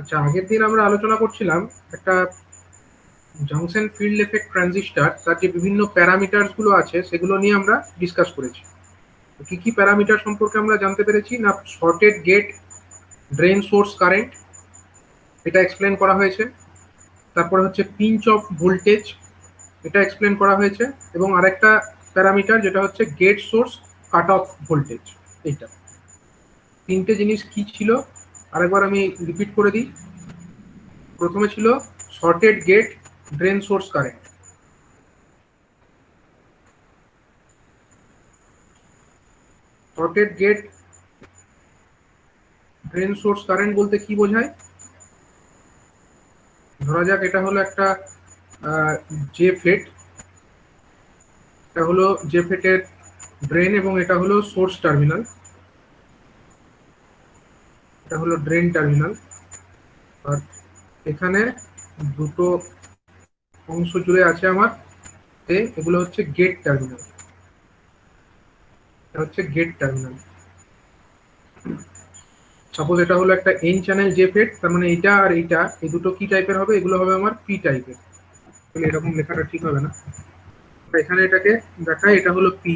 আচ্ছা, আগের দিন আমরা আলোচনা করছিলাম একটা জাংশন ফিল্ড এফেক্ট ট্রানজিস্টর, তার যে বিভিন্ন প্যারামিটারস গুলো আছে সেগুলো নিয়ে আমরা ডিসকাস করেছি। তো কি কি প্যারামিটার সম্পর্কে আমরা জানতে পেরেছি না, shorted gate, drain source current, এটা এক্সপ্লেন করা হয়েছে। তারপরে হচ্ছে পিঞ্চ অফ ভোল্টেজ, এটা এক্সপ্লেন করা হয়েছে। এবং আরেকটা প্যারামিটার যেটা হচ্ছে gate source cut off voltage. এইটা তিনটে জিনিস কি ছিল আরেকবার আমি রিপিট করে দিই। প্রথমে ছিল shorted gate, drain source current. Shorted gate, drain source current বলতে কি বোঝায়? ধরা যাক এটা হলো একটা জে ফেট, এটা হলো জে ফেটের ড্রেন এবং এটা হলো সোর্স টার্মিনাল, এটা হলো ড্রেন টার্মিনাল। আর এখানে দুটো অংশ জুড়ে আছে আমার, এগুলো হচ্ছে গেট টার্মিনাল, এটা হচ্ছে গেট টার্মিনাল। সাপোজ এটা হলো একটা এন চ্যানেল জে ফেট, তার মানে এইটা আর এইটা, এই দুটো কি টাইপের হবে? এগুলো হবে আমার পি টাইপের। এরকম লেখাটা ঠিক হবে না, এখানে এটাকে দেখায় এটা হলো পি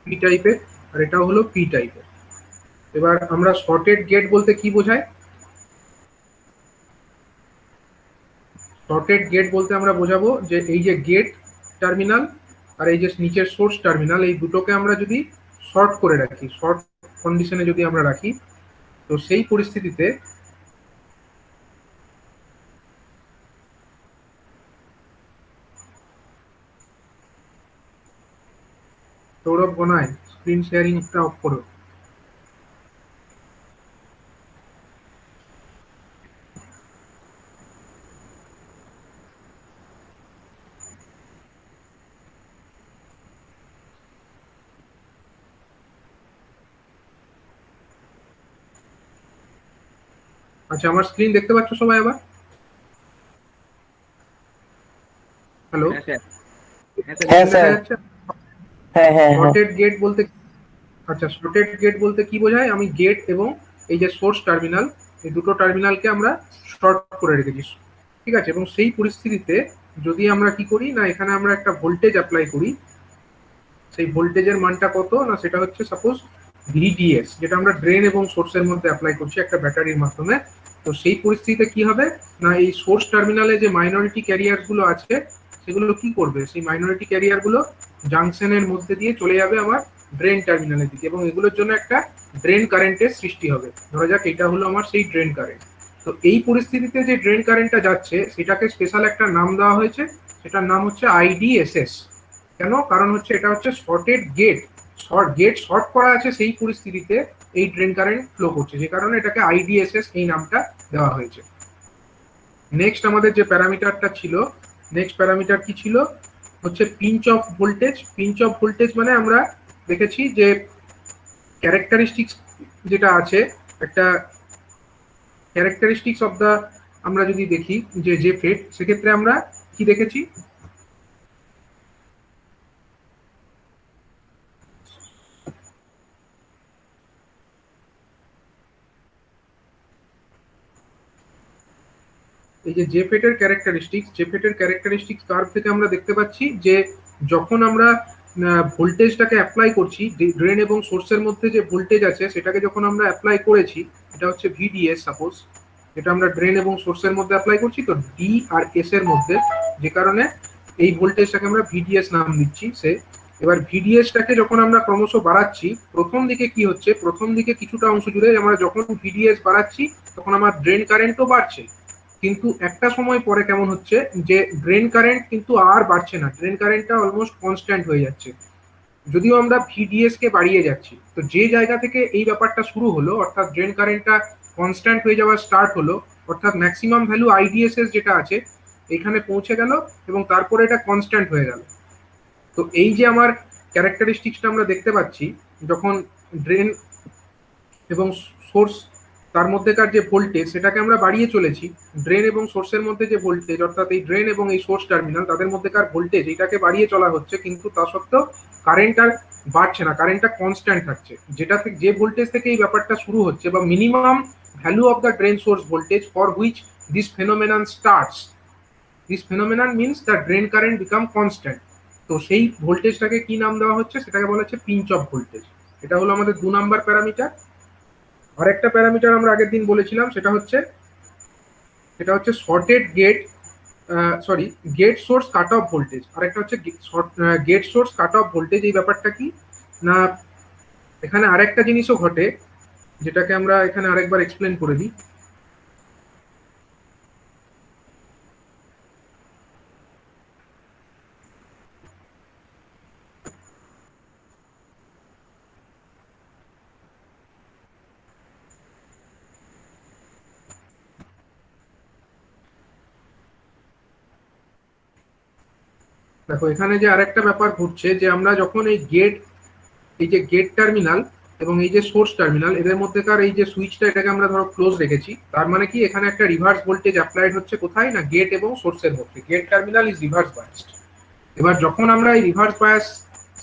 পি টাইপের, আর এটাও হলো পি টাইপের। এবার আমরা শর্টেড গেট বলতে কি বোঝায়? শর্টেড গেট বলতে আমরা বোঝাবো যে এই যে গেট টার্মিনাল আর এই যে নিচের সোর্স টার্মিনাল, এই দুটোকে আমরা যদি শর্ট করে রাখি, শর্ট কন্ডিশনে যদি আমরা রাখি, তো সেই পরিস্থিতিতে সৌরভ গনায় স্ক্রিন শেয়ারিংটা অফ করো। আচ্ছা, আমার স্ক্রিন দেখতে পাচ্ছ সবাই আবার? হ্যালো, হ্যাঁ স্যার। হ্যাঁ দেখা স্যার। যাচ্ছে? হ্যাঁ হ্যাঁ হ্যাঁ শর্টেড গেট বলতে, আচ্ছা শর্টেড গেট বলতে কি বোঝায়? আমি গেট এবং এই যে সোর্স টার্মিনাল, এই দুটো টার্মিনালকে আমরা শর্ট করে রেখেছি, ঠিক আছে। এবং সেই পরিস্থিতিতে যদি আমরা কি করি না, এখানে আমরা একটা ভোল্টেজ অ্যাপ্লাই করি, সেই ভোল্টেজের মানটা কত না, সেটা হচ্ছে সাপোজ ভিডিএস, যেটা আমরা ড্রেন এবং সোর্সের মধ্যে অ্যাপ্লাই করছি একটা ব্যাটারির মাধ্যমে। তো সেই পরিস্থিতিতে কি হবে না, এই সোর্স টার্মিনালে যে মাইনরিটি ক্যারিয়ার গুলো আছে সেগুলো কি করবে, সেই মাইনরিটি ক্যারিয়ার গুলো জাংশনের মধ্যে দিয়ে চলে যাবে আমার ড্রেন টার্মিনালের দিকে, এবং এগুলোর জন্য একটা ড্রেন কারেন্টের সৃষ্টি হবে। ধরা যাক এটা হলো আমার সেই ড্রেন কারেন্ট। তো এই পরিস্থিতিতে যে ড্রেন কারেন্টটা যাচ্ছে সেটাকে স্পেশাল একটা নাম দেওয়া হয়েছে, সেটার নাম হচ্ছে আইডিএসএস। কেন? কারণ হচ্ছে এটা হচ্ছে শর্টেড গেট, গেট শর্ট করা আছে, সেই পরিস্থিতিতে এই ড্রেন কারেন্ট ফ্লো করছে, যে কারণে এটাকে আইডিএসএস এই নামটা দেওয়া হয়েছে। নেক্সট আমাদের যে প্যারামিটারটা ছিল, নেক্সট প্যারামিটার কি ছিল হচ্ছে pinch off voltage. Pinch off voltage মানে আমরা দেখেছি যে ক্যারেক্টারিস্টিক্স যেটা আছে, একটা ক্যারেক্টারিস্টিক্স অফ দা, আমরা যদি দেখি যে ফেট, সেক্ষেত্রে আমরা কি দেখেছি? এই যে জেফেটের ক্যারেক্টারিস্টিক্স, জেফেটের ক্যারেক্টারিস্টিক্স কার্ভ থেকে আমরা দেখতে পাচ্ছি যে যখন আমরা ভোল্টেজটাকে অ্যাপ্লাই করছি, ড্রেন এবং সোর্সের মধ্যে যে ভোল্টেজ আছে সেটাকে যখন আমরা অ্যাপ্লাই করেছি, এটা হচ্ছে ভিডিএস সাপোজ, এটা আমরা ড্রেন এবং সোর্সের মধ্যে অ্যাপ্লাই করছি, তো ডি আর এস এর মধ্যে, যে কারণে এই ভোল্টেজটাকে আমরা ভিডিএস নাম দিচ্ছি সে। এবার ভিডিএসটাকে যখন আমরা ক্রমশ বাড়াচ্ছি, প্রথম দিকে কি হচ্ছে, প্রথম দিকে কিছুটা অংশ জুড়ে আমরা যখন ভিডিএস বাড়াচ্ছি তখন আমার ড্রেন কারেন্টও বাড়ছে, কিন্তু একটা সময় পরে কেমন হচ্ছে যে ড্রেন কারেন্ট কিন্তু আর বাড়ছে না, ড্রেন কারেন্টটা অলমোস্ট কনস্ট্যান্ট হয়ে যাচ্ছে, যদিও আমরা ভিডিএস কে বাড়িয়ে যাচ্ছি। তো যে জায়গা থেকে এই ব্যাপারটা শুরু হলো, অর্থাৎ ড্রেন কারেন্টটা কনস্ট্যান্ট হয়ে যাওয়া স্টার্ট হলো, অর্থাৎ ম্যাক্সিমাম ভ্যালু আইডিএসএস যেটা আছে এখানে পৌঁছে গেল এবং তারপরে এটা কনস্ট্যান্ট হয়ে গেল। তো এই যে আমার ক্যারেক্টারিস্টিক্সটা আমরা দেখতে পাচ্ছি, যখন ড্রেন এবং সোর্স তার মধ্যেকার যে ভোল্টেজ সেটাকে আমরা বাড়িয়ে চলেছি, ড্রেন এবং সোর্সের মধ্যে যে ভোল্টেজ, অর্থাৎ এই ড্রেন এবং এই সোর্স টার্মিনাল তাদের মধ্যেকার ভোল্টেজ এটাকে বাড়িয়ে চলা হচ্ছে, কিন্তু তা সত্ত্বেও কারেন্ট আর বাড়ছে না, কারেন্টটা কনস্ট্যান্ট থাকছে। যেটা থেকে যে ভোল্টেজ থেকে এই ব্যাপারটা শুরু হচ্ছে বা minimum value of the drain source voltage for which this phenomenon starts. This phenomenon means the drain current become constant. তো সেই ভোল্টেজটাকে কি নাম দেওয়া হচ্ছে, সেটাকে বলা হচ্ছে পিঞ্চ অফ ভোল্টেজ। এটা হলো আমাদের 2 নাম্বার প্যারামিটার। আরেকটা প্যারামিটার আমরা আগের দিন বলেছিলাম, সেটা হচ্ছে shorted gate gate source cut off voltage. আরেকটা হচ্ছে gate source cut off voltage. এই ব্যাপারটা কি না, এখানে আরেকটা জিনিসও ঘটে, যেটাকে আমরা এখানে আরেকবার এক্সপ্লেন করে দিই। দেখো এখানে যে আরেকটা ব্যাপার ঘটছে, যে আমরা যখন এই যে গেট টার্মিনাল এবং এই যে সোর্স টার্মিনাল, এদের মধ্যেকার এই যে সুইচটা, এটাকে আমরা ধরো ক্লোজ রেখেছি, তার মানে কি এখানে একটা রিভার্স ভোল্টেজ অ্যাপ্লাইড হচ্ছে কোথায় না, গেট এবং সোর্সের মধ্যে। Gate terminal is reverse biased. এবার যখন আমরা এই রিভার্স বায়াস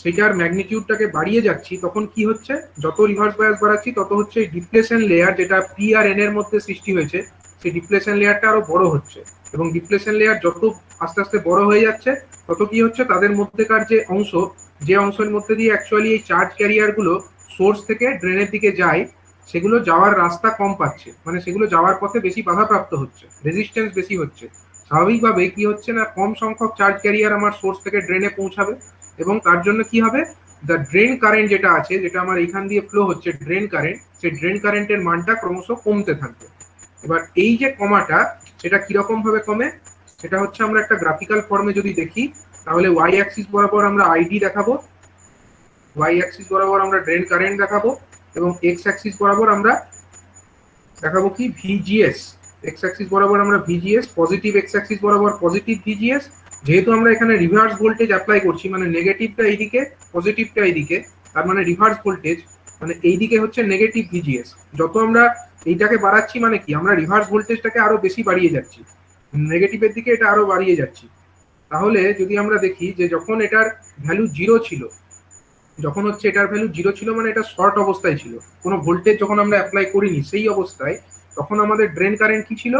সেটার ম্যাগনিটিউডটাকে বাড়িয়ে যাচ্ছি, তখন কি হচ্ছে, যত রিভার্স বায়াস বাড়াচ্ছি তত হচ্ছে এই ডিপ্লেশন লেয়ার, যেটা পি আর এন এর মধ্যে সৃষ্টি হয়েছে, সেই ডিপ্লেশন লেয়ারটা আরো বড় হচ্ছে। এবং ডিপ্লেশন লেয়ার যত আস্তে আস্তে বড় হয়ে যাচ্ছে, তত কি হচ্ছে, তাদের মধ্যেকার যে অংশের মধ্যে দিয়ে অ্যাকচুয়ালি এই চার্জ ক্যারিয়ার গুলো সোর্স থেকে ড্রেনের দিকে যায়, সেগুলো যাওয়ার রাস্তা কম পাচ্ছে, মানে সেগুলো যাওয়ার পথে বেশি বাধাপ্রাপ্ত হচ্ছে, রেজিস্ট্যান্স বেশি হচ্ছে। স্বাভাবিকভাবে কি হচ্ছে না, কম সংখ্যক চার্জ ক্যারিয়ার আমার সোর্স থেকে ড্রেনে পৌঁছাবে, এবং তার জন্য কি হবে, দ্য ড্রেন কারেন্ট যেটা আছে, যেটা আমার এখান দিয়ে ফ্লো হচ্ছে ড্রেন কারেন্ট, সেই ড্রেন কারেন্টের মানটা ক্রমশ কমতে থাকবে। এবার এই যে কমাটা, সেটা কিরকম ভাবে কমে, সেটা হচ্ছে আমরা একটা গ্রাফিক্যাল ফর্মে যদি দেখি, তাহলে ওয়াই অ্যাক্সিস বরাবর আমরা আইডি দেখাবো, ওয়াই অ্যাক্সিস বরাবর আমরা ড্রেন কারেন্ট দেখাবো, এবং এক্স অ্যাক্সিস বরাবর আমরা দেখাবো কি ভিজিএস। এক্স অ্যাক্সিস বরাবর আমরা ভিজিএস, পজিটিভ এক্স অ্যাক্সিস বরাবর পজিটিভ ভিজিএস। যেহেতু আমরা এখানে রিভার্স ভোল্টেজ অ্যাপ্লাই করছি, মানে নেগেটিভটা এইদিকে, পজিটিভটা এইদিকে, তার মানে রিভার্স ভোল্টেজ, মানে এইদিকে হচ্ছে নেগেটিভ ভিজিএস। যত আমরা এইটাকে বাড়াচ্ছি, মানে কি আমরা রিভার্স ভোল্টেজটাকে আরো বেশি বাড়িয়ে যাচ্ছি, নেগেটিভের দিকে এটা আরো বাড়িয়ে যাচ্ছি। তাহলে যদি আমরা দেখি যে যখন এটার ভ্যালু জিরো ছিল, যখন হচ্ছে এটার ভ্যালু জিরো ছিল, মানে এটা শর্ট অবস্থায় ছিল, কোনো ভোল্টেজ যখন আমরা অ্যাপ্লাই করিনি, সেই অবস্থায় তখন আমাদের ড্রেন কারেন্ট কি ছিল,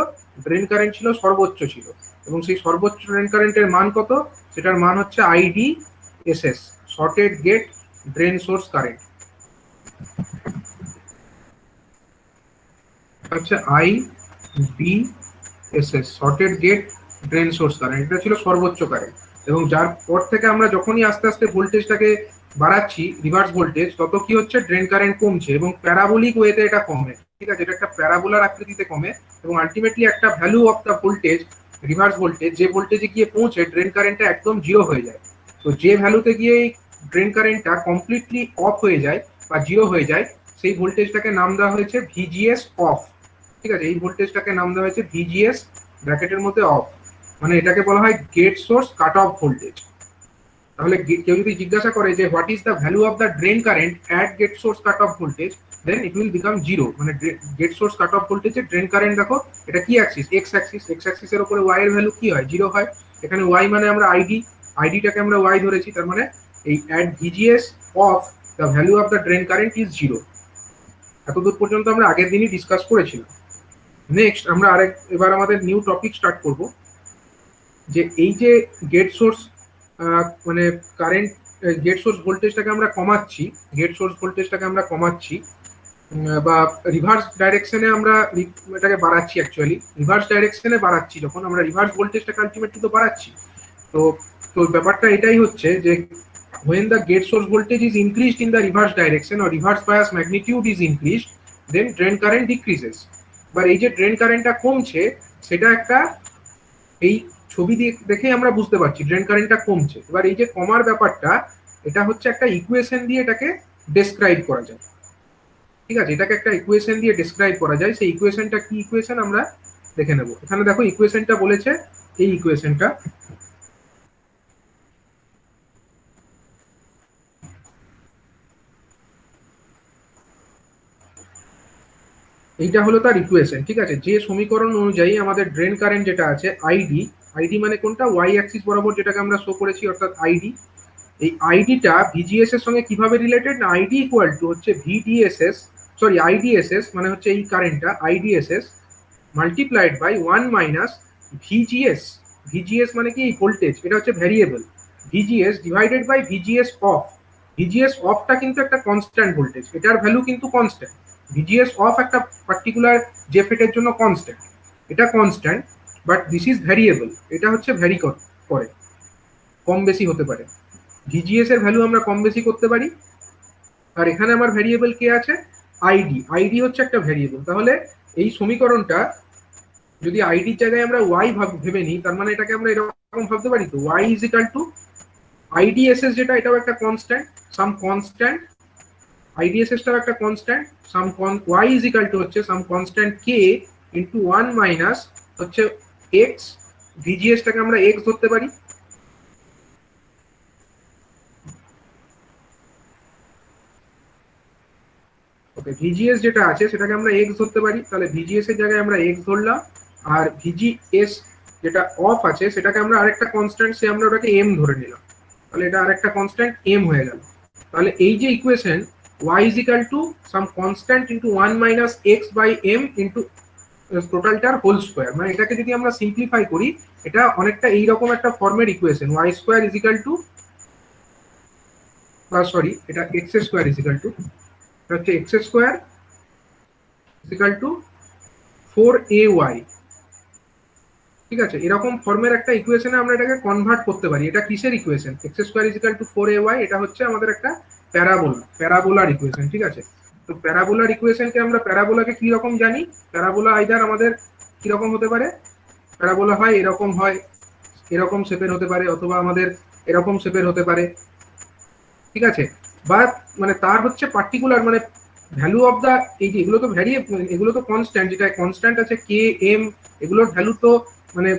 ড্রেন কারেন্ট ছিল সর্বোচ্চ ছিল। এবং সেই সর্বোচ্চ ড্রেন কারেন্টের মান কত, সেটার মান হচ্ছে ID SS, shorted gate drain source current. আচ্ছা, IDSS, shorted gate drain source current, এটা ছিল সর্বোচ্চ কারেন্ট। এবং যার পর থেকে আমরা যখনই আস্তে আস্তে ভোল্টেজটাকে বাড়াচ্ছি, রিভার্স ভোল্টেজ, তত কি হচ্ছে, ড্রেন কারেন্ট কমছে, এবং প্যারাবোলিক ওয়েতে এটা কমে। ঠিক আছে, এটা একটা প্যারাবোলার আকৃতিতে কমে, এবং আলটিমেটলি একটা value of the voltage, reverse voltage, যে ভোল্টেজে গিয়ে পৌঁছে ড্রেন কারেন্টটা একদম জিরো হয়ে যায়। তো যে ভ্যালুতে গিয়ে ড্রেন কারেন্টটা কমপ্লিটলি অফ হয়ে যায় বা জিরো হয়ে যায়, সেই ভোল্টেজটাকে নাম দেওয়া হয়েছে ভিজিএস অফ। ঠিক আছে, এই ভোল্টেজটাকে নাম দেওয়া হয়েছে ভিজিএস ব্র্যাকেটের মধ্যে অফ, মানে এটাকে বলা হয় gate source cut off voltage. তাহলে কেউ যদি জিজ্ঞাসা করে যে what is the value of the drain current at gate source cut off voltage, then it will become zero. মানে গেট সোর্স কাট অফ ভোল্টেজের ড্রেন কারেন্ট দেখো, এটা কি অ্যাক্সিস, এক্স অ্যাক্সিস, এক্স অ্যাক্সিসের উপরে ওয়াই এর ভ্যালু কি হয়, জিরো হয়। এখানে ওয়াই মানে আমরা আইডিটাকে আমরা ওয়াই ধরেছি, তার মানে এই at VGS of the value of the drain current is zero. এতদূর পর্যন্ত আমরা আগের দিনই ডিসকাস করেছিলাম। নেক্সট আমরা এবার আমাদের নিউ টপিক স্টার্ট করব, যে এই যে গেট সোর্স মানে কারেন্ট, গেট সোর্স ভোল্টেজটাকে আমরা কমাচ্ছি, বা রিভার্স ডাইরেকশনে আমরা এটাকে বাড়াচ্ছি, অ্যাকচুয়ালি রিভার্স ডাইরেকশনে বাড়াচ্ছি, যখন আমরা রিভার্স ভোল্টেজটাকে আলটিমেটলি তো বাড়াচ্ছি। তো তো ব্যাপারটা এটাই হচ্ছে যে when the gate source voltage is increased in the reverse direction or reverse bias magnitude is increased, then drain current decreases. এবার এই যে ড্রেন কারেন্টটা কমছে, সেটা একটা এই ছবি দেখে আমরা বুঝতে পারছি ড্রেন কারেন্টটা কমছে। এবার এই যে কমার ব্যাপারটা, এটা হচ্ছে একটা ইকুয়েশন দিয়ে এটাকে ডেসক্রাইব করা যায়। ঠিক আছে, এটাকে একটা ইকুয়েশন দিয়ে ডেসক্রাইব করা যায়। সেই ইকুয়েশনটা কি ইকুয়েশন আমরা দেখে নেব। এখানে দেখো ইকুয়েশনটা বলেছে, এই ইকুয়েশনটা, এইটা হলো তার ইকুয়েশন। ঠিক আছে, যে সমীকরণ অনুযায়ী আমাদের ড্রেন কারেন্ট যেটা আছে আইডি মানে কোনটা, ওয়াই অ্যাক্সিস বরাবর যেটাকে আমরা শো করেছি, অর্থাৎ আইডি। এই আইডিটা ভিজিএস এর সঙ্গে কিভাবে রিলেটেড না, আইডি ইকুয়াল টু হচ্ছে ভিডিএসএস সরি আইডিএসএস মানে হচ্ছে এই কারেন্টটা IDSS multiplied by 1 minus VGS. VGS মানে কি এই ভোল্টেজ, এটা হচ্ছে variable. VGS divided by VGS off. VGS অফটা কিন্তু একটা কনস্ট্যান্ট ভোল্টেজ, এটার ভ্যালু কিন্তু কনস্ট্যান্ট। ভিজিএস অফ একটা পার্টিকুলার জেফেটের জন্য কনস্ট্যান্ট, এটা constant, but this is variable, এটা হচ্ছে ভ্যারি করে, কম বেশি হতে পারে। ভিজিএস এর ভ্যালু আমরা কম বেশি করতে পারি। আর এখানে আমার ভ্যারিয়েবল কে আছে, আইডি। আইডি হচ্ছে একটা ভ্যারিয়েবল। তাহলে এই সমীকরণটা যদি আইডির জায়গায় আমরা ওয়াই ভেবে নিই, তার মানে এটাকে আমরা এরকম ভাবতে পারি তো, Y is equal to IDSS, যেটা এটাও একটা কনস্ট্যান্ট, সাম কনস্ট্যান্ট, আইডিএসএসটাও একটা constant, some Y is equal to হচ্ছে সাম কনস্ট্যান্ট কে ইন্টু 1 মাইনাস হচ্ছে এক্স। ভিজিএসটাকে আমরা এক্স ধরতে পারি। ওকে, ভিজিএস যেটা আছে সেটাকে আমরা এক্স ধরতে পারি, তাহলে ভিজিএস এর জায়গায় আমরা এক্স ধরলাম। আর ভিজিএস যেটা অফ আছে সেটাকে আমরা আরেকটা কনস্ট্যান্ট, সে আমরা ওটাকে এম ধরে নিলাম, তাহলে এটা আরেকটা কনস্ট্যান্ট এম হয়ে গেল। তাহলে এই যে equation y is equal to some constant into 1 minus x by m into টোটালটার হোল স্কোয়ার, মানে এটাকে যদি আমরা সিম্পলিফাই করি এটা অনেকটা এইরকম একটা ফর্মের equation, y square is equal two, sorry এটা x square is equal to, হচ্ছে x square is equal two 4ay। ঠিক আছে, এরকম ফর্মের একটা ইকুয়েশনে আমরা এটাকে কনভার্ট করতে পারি। এটা কিসের equation, x square is equal two 4ay, এটা হচ্ছে আমাদের একটা প্যারাবোলার ইকুয়েশন। ঠিক আছে, তো প্যারাবোলার ইকুয়েশনকে আমরা, প্যারাবোলাকে কি রকম জানি, প্যারাবোলা আইদার আমাদের কি রকম হতে পারে, প্যারাবোলা হয় এরকম, হয় এরকম শেপের হতে পারে, অথবা আমাদের এরকম শেপের হতে পারে। ঠিক আছে, বা মানে তার হচ্ছে পার্টিকুলার মানে ভ্যালু অফ দা, এই যে এগুলো তো এগুলো তো কনস্ট্যান্ট, যেটা কনস্ট্যান্ট আছে কে এম, এগুলোর ভ্যালু তো মানে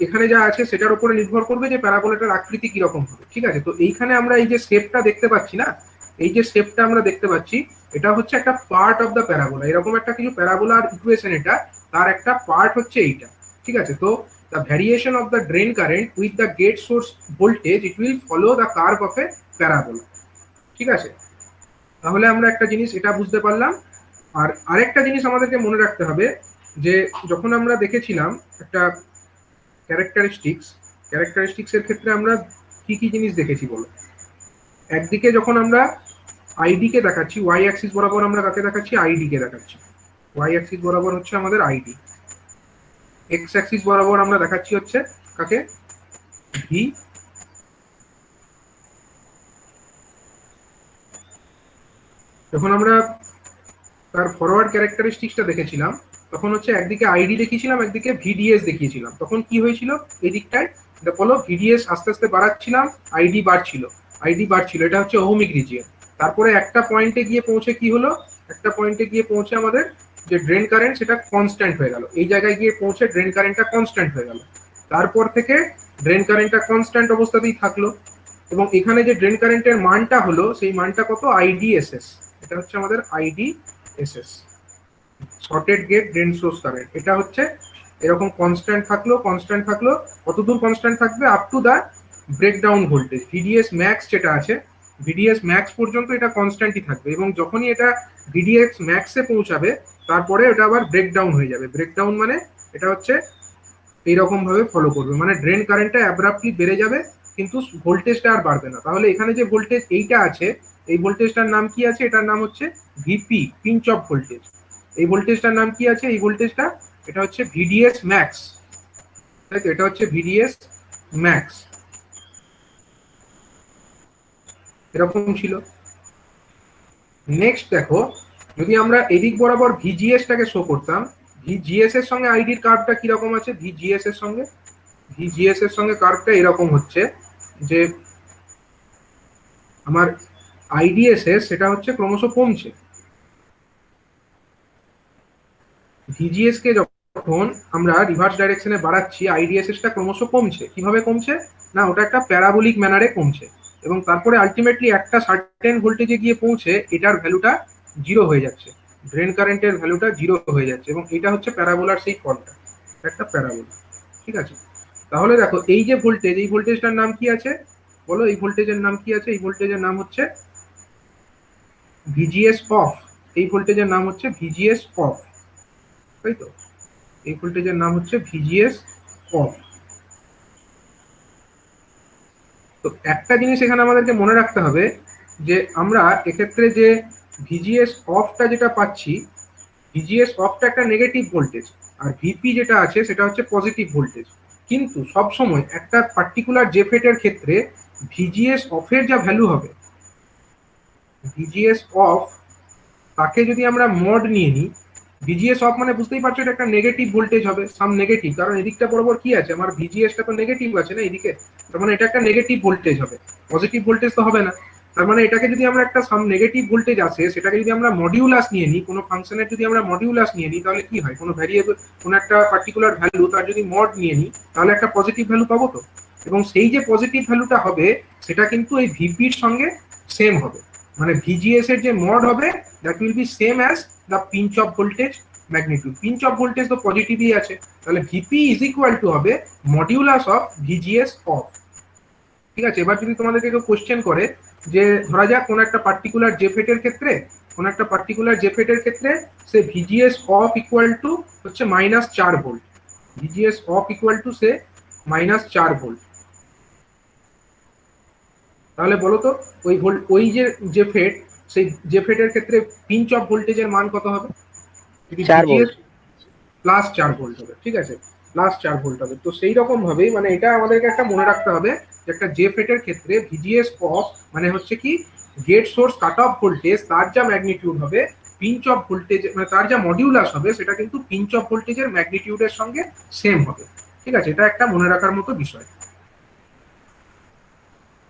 এখানে যা আছে সেটার উপরে নির্ভর করবে যে প্যারাবোলাটার আকৃতি কিরকম হবে। ঠিক আছে, তো এইখানে আমরা এই যে শেপটা দেখতে পাচ্ছি না, এই যে শেপটা আমরা দেখতে পাচ্ছি, এটা হচ্ছে একটা পার্ট অফ দ্য প্যারাবোলা। এরকম একটা কিছু প্যারাবোলার ইকুয়েশন, এটা তার একটা পার্ট হচ্ছে এইটা। ঠিক আছে, তো the variation of the drain current with the gate source voltage, it will follow the curve of a parabola। ঠিক আছে, তাহলে আমরা একটা জিনিস এটা বুঝতে পারলাম। আর আরেকটা জিনিস আমাদেরকে মনে রাখতে হবে, যে যখন আমরা দেখেছিলাম একটা ক্যারেক্টারিস্টিক্স এর ক্ষেত্রে আমরা কি কি জিনিস দেখেছি বলো। একদিকে যখন আমরা আইডি কে দেখাচ্ছি, ওয়াই অ্যাক্সিস বরাবর আমরা কাকে দেখাচ্ছি, আইডি কে দেখাচ্ছি। ওয়াই অ্যাক্সিস বরাবর হচ্ছে আমাদের আইডি, এক্স অ্যাক্সিস বরাবর আমরা দেখাচ্ছি হচ্ছে কাকে, ভি। যখন আমরা তার ফরওয়ার্ড ক্যারেক্টারিস্টিক্সটা দেখেছিলাম, তখন হচ্ছে একদিকে আইডি দেখিয়েছিলাম, একদিকে ভিডিএস দেখিয়েছিলাম। তখন কি হয়েছিল, এই দিকটায় বলো, ভিডিএস আস্তে আস্তে বাড়াচ্ছিলাম, আইডি বাড়ছিল, এটা হচ্ছে ওহমিক রিজিয়ন। তারপরে একটা পয়েন্টে গিয়ে পৌঁছে কি হলো, একটা পয়েন্টে গিয়ে পৌঁছে আমাদের যে ড্রেন কারেন্ট সেটা কনস্ট্যান্ট হয়ে গেল। এই জায়গায় গিয়ে পৌঁছে ড্রেন কারেন্টটা কনস্ট্যান্ট হয়ে গেল। তারপর থেকে ড্রেন কারেন্টটা কনস্ট্যান্ট অবস্থাতেই থাকলো, এবং এখানে যে ড্রেন কারেন্টের মানটা হলো, সেই মানটা কত, আইডিএসএস। এটা হচ্ছে আমাদের IDSS, shorted gate drain source current. এটা হচ্ছে এরকম কনস্ট্যান্ট থাকলো, কতদূর কনস্ট্যান্ট থাকবে, up to the breakdown voltage. VDS max যেটা আছে, ভিডিএস ম্যাক্স পর্যন্ত এটা কনস্ট্যান্টই থাকবে, এবং যখনই এটা ভিডিএস ম্যাক্সে পৌঁছাবে তারপরে এটা আবার ব্রেকডাউন হয়ে যাবে। ব্রেকডাউন মানে এটা হচ্ছে এইরকম ভাবে ফলো করবে, মানে ড্রেন কারেন্টটা অ্যাব্রাপ্টলি বেড়ে যাবে কিন্তু ভোল্টেজটা আর বাড়বে না। তাহলে এখানে যে ভোল্টেজ এইটা আছে, এই ভোল্টেজটার নাম কি আছে, এটার নাম হচ্ছে ভিপি, পিঞ্চ অফ ভোল্টেজ। এই ভোল্টেজটার নাম কি আছে, এই ভোল্টেজটা, এটা হচ্ছে ভিডিএস ম্যাক্স, তাই তো, এটা হচ্ছে ভিডিএস ম্যাক্স, এরকম ছিল। নেক্সট দেখো, যদি আমরা এদিক বরাবর ভিজিএসটাকে শো করতাম, ভিজিএস এর সঙ্গে আইডির কার্ভটা কিরকম আছে, ভিজিএস এর সঙ্গে কার্ভটা এরকম হচ্ছে যে আমার আইডিএসএস সেটা হচ্ছে ক্রমশ কমছে, ভিজিএস কে যখন আমরা রিভার্স ডাইরেকশনে বাড়াচ্ছি, আইডিএসএসটা ক্রমশ কমছে। কিভাবে কমছে না, ওটা একটা প্যারাবোলিক ম্যানারে কমছে, এবং তারপরে আলটিমেটলি একটা সার্টেন ভোল্টেজে গিয়ে পৌঁছে এটার ভ্যালুটা জিরো হয়ে যাচ্ছে, ড্রেন কারেন্টের ভ্যালুটা জিরো হয়ে যাচ্ছে, এবং এটা হচ্ছে প্যারাবোলার সেই ফর্মটা, একটা প্যারাবোলা। ঠিক আছে, তাহলে দেখো এই যে ভোল্টেজ, এই ভোল্টেজটার নাম কি আছে বলো, এই ভোল্টেজের নাম কি আছে, এই ভোল্টেজের নাম হচ্ছে ভিজিএস অফ। এই ভোল্টেজের নাম হচ্ছে ভিজিএস অফ, তাই তো? এই ভোল্টেজের নাম হচ্ছে ভিজিএস অফ। তো একটা জিনিস এখানে আমাদেরকে মনে রাখতে হবে যে আমরা এক্ষেত্রে যে ভিজিএস অফটা যেটা পাচ্ছি, ভিজিএস অফটা একটা নেগেটিভ ভোল্টেজ, আর ভিপি যেটা আছে সেটা হচ্ছে পজিটিভ ভোল্টেজ। কিন্তু সব সময় একটা পার্টিকুলার জেফেটের ক্ষেত্রে ভিজিএস অফের যা ভ্যালু হবে, ভিজিএস অফ তাকে যদি আমরা মড নিয়ে নিই, ভিজিএস অফ মানে বুঝতেই পারছো এটা একটা নেগেটিভ ভোল্টেজ হবে, সাম নেগেটিভ, কারণ এদিকটা বরাবর কি আছে, আমার ভিজিএসটা তো নেগেটিভ আছে না এদিকে, তার মানে এটা একটা নেগেটিভ ভোল্টেজ হবে, পজিটিভ ভোল্টেজ তো হবে না। তার মানে এটাকে যদি আমরা একটা সাম নেগেটিভ ভোল্টেজ আছে সেটাকে যদি আমরা মডিউলাস নিয়ে নিই, কোনো ফাংশনের যদি আমরা মডিউলাস নিয়ে নিই, তাহলে কি হয়, কোনো ভ্যারিয়েবল, কোনো একটা পার্টিকুলার ভ্যালু তার যদি মড নিয়ে নিই তাহলে একটা পজিটিভ ভ্যালু পাবো তো। এবং সেই যে পজিটিভ ভ্যালুটা হবে সেটা কিন্তু এই ভিপির সঙ্গে সেম হবে, মানে ভিজিএস এর যে মড হবে that will B same as the pinch off voltage magnitude. Pinch off voltage তো পজিটিভই আছে, তাহলে ভিপি ইজ ইকুয়াল টু হবে মডিউলাস অফ ভিজিএস অফ। ঠিক আছে, এবার যদি তোমাদেরকে কেউ কোশ্চেন করে যে ধরা যাক কোন একটা পার্টিকুলার জেফেটের ক্ষেত্রে, কোন একটা পার্টিকুলার জেফেটের ক্ষেত্রে say VGS off equal to হচ্ছে -4 volt, VGS off equal to say -4 volt, তাহলে বলো তো ওই যে জেফেট, সেই জেফেটের ক্ষেত্রে পিঞ্চ অফ ভোল্টেজের মান কত হবে? 4 ভোল্ট। +4 ভোল্ট হবে। ঠিক আছে, +4 ভোল্ট হবে। তো সেই রকম ভাবেই মানে এটা আমাদেরকে একটা মনে রাখতে হবে যে একটা জেফেটের ক্ষেত্রে ভিজিএস অফ মানে হচ্ছে কি gate source cut off voltage, তার যা ম্যাগনিটিউড হবে পিঞ্চ অফ ভোল্টেজ, মানে তার যা মডিউলাস হবে সেটা কিন্তু পিঞ্চ অফ ভোল্টেজের ম্যাগনিটিউডের সঙ্গে সেম হবে। ঠিক আছে, এটা একটা মনে রাখার মতো বিষয়।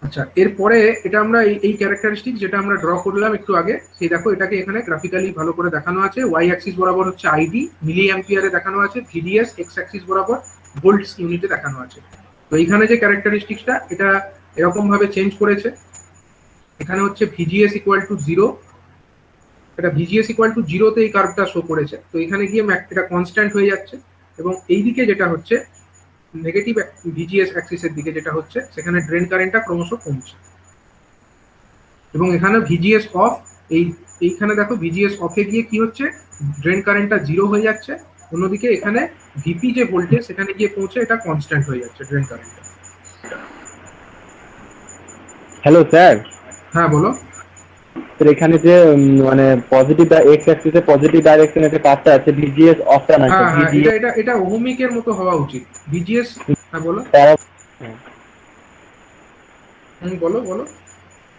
আচ্ছা, এরপরে এটা আমরা এই ক্যারেক্টারিস্টিক যেটা আমরা ড্র করলাম একটু আগে, সেই দেখো এটাকে এখানে গ্রাফিক্যালি ভালো করে দেখানো আছে। ওয়াই অ্যাক্সিস বরাবর হচ্ছে আইডি মিলি অ্যাম্পিয়ারে দেখানো আছে, ভিডিএস এক্স অ্যাক্সিস বরাবর ভোল্টস ইউনিটে দেখানো আছে। তো এইখানে যে ক্যারেক্টারিস্টিক্সটা এটা এরকম ভাবে চেঞ্জ করেছে, এখানে হচ্ছে ভিজিএস ইকুয়াল টু 0, এটা ভিজিএস ইকুয়াল টু 0তে এই কার্ভটা শো করেছে। তো এখানে গিয়ে এটা কনস্ট্যান্ট হয়ে যাচ্ছে, এবং এইদিকে যেটা হচ্ছে নেগেটিভ ভিজিএস অ্যাক্সিসের দিকে যেটা হচ্ছে সেখানে ড্রেন কারেন্টটা ক্রমশ কমছে। এবং এখানে ভিজিএস অফ, এইখানে দেখো ভিজিএস অফে গিয়ে কি হচ্ছে, ড্রেন কারেন্টটা 0 হয়ে যাচ্ছে, অন্যদিকে এখানে ভিপি যে ভোল্টেজ সেখানে গিয়ে পৌঁছে এটা কনস্ট্যান্ট হয়ে যাচ্ছে ড্রেন কারেন্টটা। হ্যালো স্যার, হ্যাঁ বলো। তো এখানে যে মানে পজিটিভ বা এক্স অ্যাক্সিসে পজিটিভ ডাইরেকশনে যে কাজটা আছে ভিজিএস অফটা না, হ্যাঁ হ্যাঁ, ভিজিএস এটা ওহমিকের মতো হওয়া উচিত ভিজিএস। হ্যাঁ বলো। বলো বলো।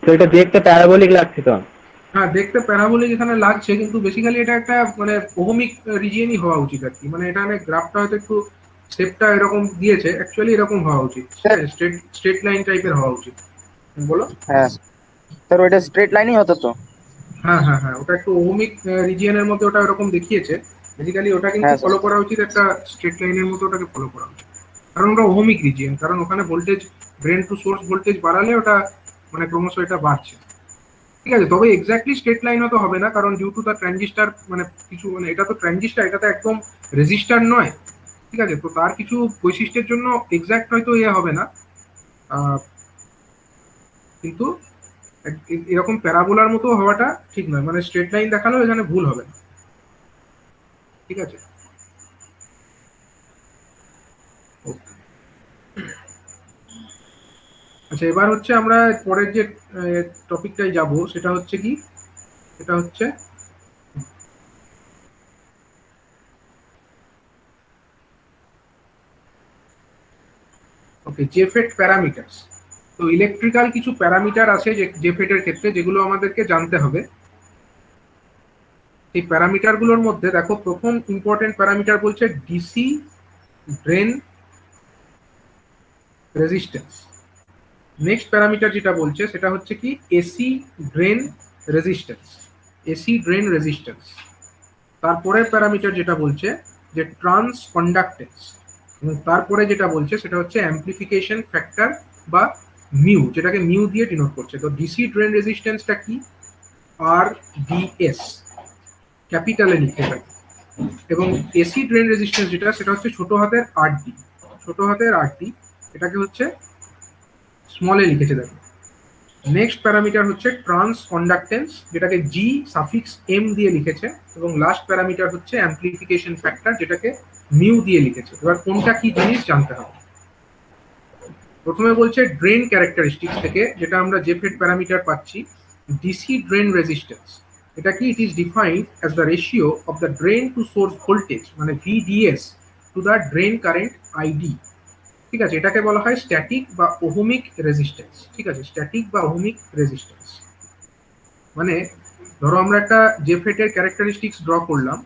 তো এটা দেখতে প্যারাবোলিক লাগছে তো। হ্যাঁ, দেখতে প্যারাবোলিক এখানে লাগছে, কিন্তু বেসিক্যালি এটা একটা মানে ওহমিক রিজিয়নই হওয়া উচিত আর কি। মানে এটা গ্রাফটা হয়তো একটু শেপটা এরকম দিয়েছে, অ্যাকচুয়ালি এরকম হওয়া উচিত, স্ট্রেট লাইন টাইপের হওয়া উচিত। বলো। হ্যাঁ স্যার, ওইটা স্ট্রেট লাইনই হতো তো। হ্যাঁ হ্যাঁ হ্যাঁ, ওটা একটু ওহমিক রিজিয়নের মধ্যে ওটা এরকম দেখিয়েছে। বেসিক্যালি ওটা কিন্তু হ্যাঁ, ফলো করা উচিত একটা স্ট্রেট লাইনের মতো, ওটাকে ফলো করা উচিত, কারণ ওটা ওহমিক রিজিয়ন, কারণ ওখানে voltage drain to source voltage বাড়ালে ওটা মানে ক্রমশ এটা বাড়ছে। ঠিক আছে, তবে এক্স্যাক্টলি স্ট্রেট লাইন হতে হবে না, কারণ ডিউ টু দ্য ট্রানজিস্টার মানে কিছু, মানে এটা তো ট্রানজিস্টার, এটা তো একদম রেজিস্টার নয়। ঠিক আছে, তো তার কিছু বৈশিষ্ট্যের জন্য এক্স্যাক্ট হয়তো ইয়ে হবে না, কিন্তু এরকম প্যারাবোলার মতো হওয়াটা ঠিক নয়, মানে স্ট্রেট লাইন দেখালেও এখানে ভুল হবে না। ঠিক আছে, আচ্ছা এবার হচ্ছে আমরা পরের যে টপিকটাই যাব সেটা হচ্ছে কি, এটা হচ্ছে ওকে জেফেট প্যারামিটারস। তো ইলেকট্রিক্যাল কিছু প্যারামিটার আছে যে জেফেটের ক্ষেত্রে, যেগুলো আমাদেরকে জানতে হবে। এই প্যারামিটারগুলোর মধ্যে দেখো প্রথম ইম্পর্টেন্ট প্যারামিটার বলছে DC drain resistance. Next parameter যেটা বলছে সেটা হচ্ছে কি AC drain resistance, AC drain resistance. তারপরের প্যারামিটার যেটা বলছে যে ট্রান্স কন্ডাক্টেন্স, এবং তারপরে যেটা বলছে সেটা হচ্ছে অ্যাম্প্লিফিকেশন ফ্যাক্টর বা মিউ, যেটাকে মিউ দিয়ে ডিনোট করছে। তো ডিসি ড্রেন রেজিস্ট্যান্সটা কি, আর ডিএস ক্যাপিটালে লিখে থাকে, এবং এসি ড্রেন রেজিস্ট্যান্স যেটা সেটা হচ্ছে ছোট হাতের আরডি, ছোট হাতের আরডি, এটাকে হচ্ছে স্মলে লিখেছে দেখো নেক্সট প্যারামিটার হচ্ছে ট্রান্স কন্ডাক্টেন্স, যেটাকে জি সাফিক্স এম দিয়ে লিখেছে, এবং লাস্ট প্যারামিটার হচ্ছে অ্যাম্প্লিফিকেশন ফ্যাক্টর, যেটাকে মিউ দিয়ে লিখেছে। এবার কোনটা কি জিনিস জানতে হবে। প্রথমে বলছে ড্রেন ক্যারেক্টারিস্টিক্স থেকে, যেটা আমরা জেফেড প্যারামিটার পাচ্ছি, ডিসি ড্রেন রেজিস্ট্যান্স। এটা কি? It is defined as the ratio of the drain to source voltage, মানে VDS, to the drain current ID. ঠিক আছে, এটাকে বলা হয় স্ট্যাটিক বা ওহমিক রেজিস্ট্যান্স। ঠিক আছে, স্ট্যাটিক বা ওহমিক রেজিস্ট্যান্স মানে ধরো আমরা একটা জেফেটের ক্যারেক্টারিস্টিক্স ড্র করলাম।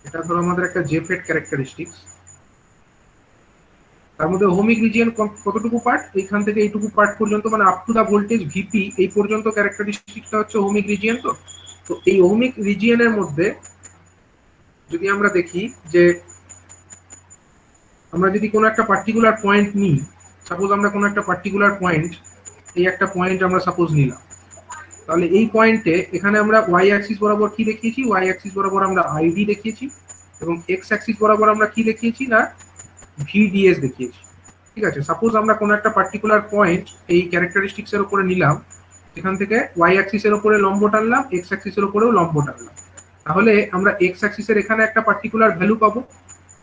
এটা ধরো আমাদের একটা জেফেট ক্যারেক্টারিস্টিক্স, তার মধ্যে ওহমিক রিজিয়ন কতটুকু পার্ট, এইখান থেকে এইটুকু পার্ট পর্যন্ত, মানে up to the voltage VP এই পর্যন্ত ক্যারেক্টারিস্টিক্সটা হচ্ছে ওহমিক রিজিয়ন। তো এই ওহমিক রিজিয়নের মধ্যে যদি আমরা দেখি যে আমরা যদি কোনো একটা পার্টিকুলার পয়েন্ট নিই, সাপোজ আমরা কোনো একটা পার্টিকুলার পয়েন্ট, এই একটা পয়েন্ট আমরা সাপোজ নিলাম, তাহলে এই পয়েন্টে এখানে আমরা ওয়াই অ্যাক্সিস বরাবর কি দেখিয়েছি, ওয়াই অ্যাক্সিস বরাবর আমরা আইডি দেখিয়েছি, এবং এক্স অ্যাক্সিস বরাবর আমরা কি দেখিয়েছি না ভিডিএস দেখিয়েছি। ঠিক আছে, সাপোজ আমরা কোনো একটা পার্টিকুলার পয়েন্ট এই ক্যারেক্টারিস্টিক্স এর উপরে নিলাম, এখান থেকে ওয়াই অ্যাক্সিসের উপরে লম্ব টানলাম, এক্স অ্যাক্সিসের উপরেও লম্ব টানলাম, তাহলে আমরা এক্স অ্যাক্সিসের এখানে একটা পার্টিকুলার ভ্যালু পাবো,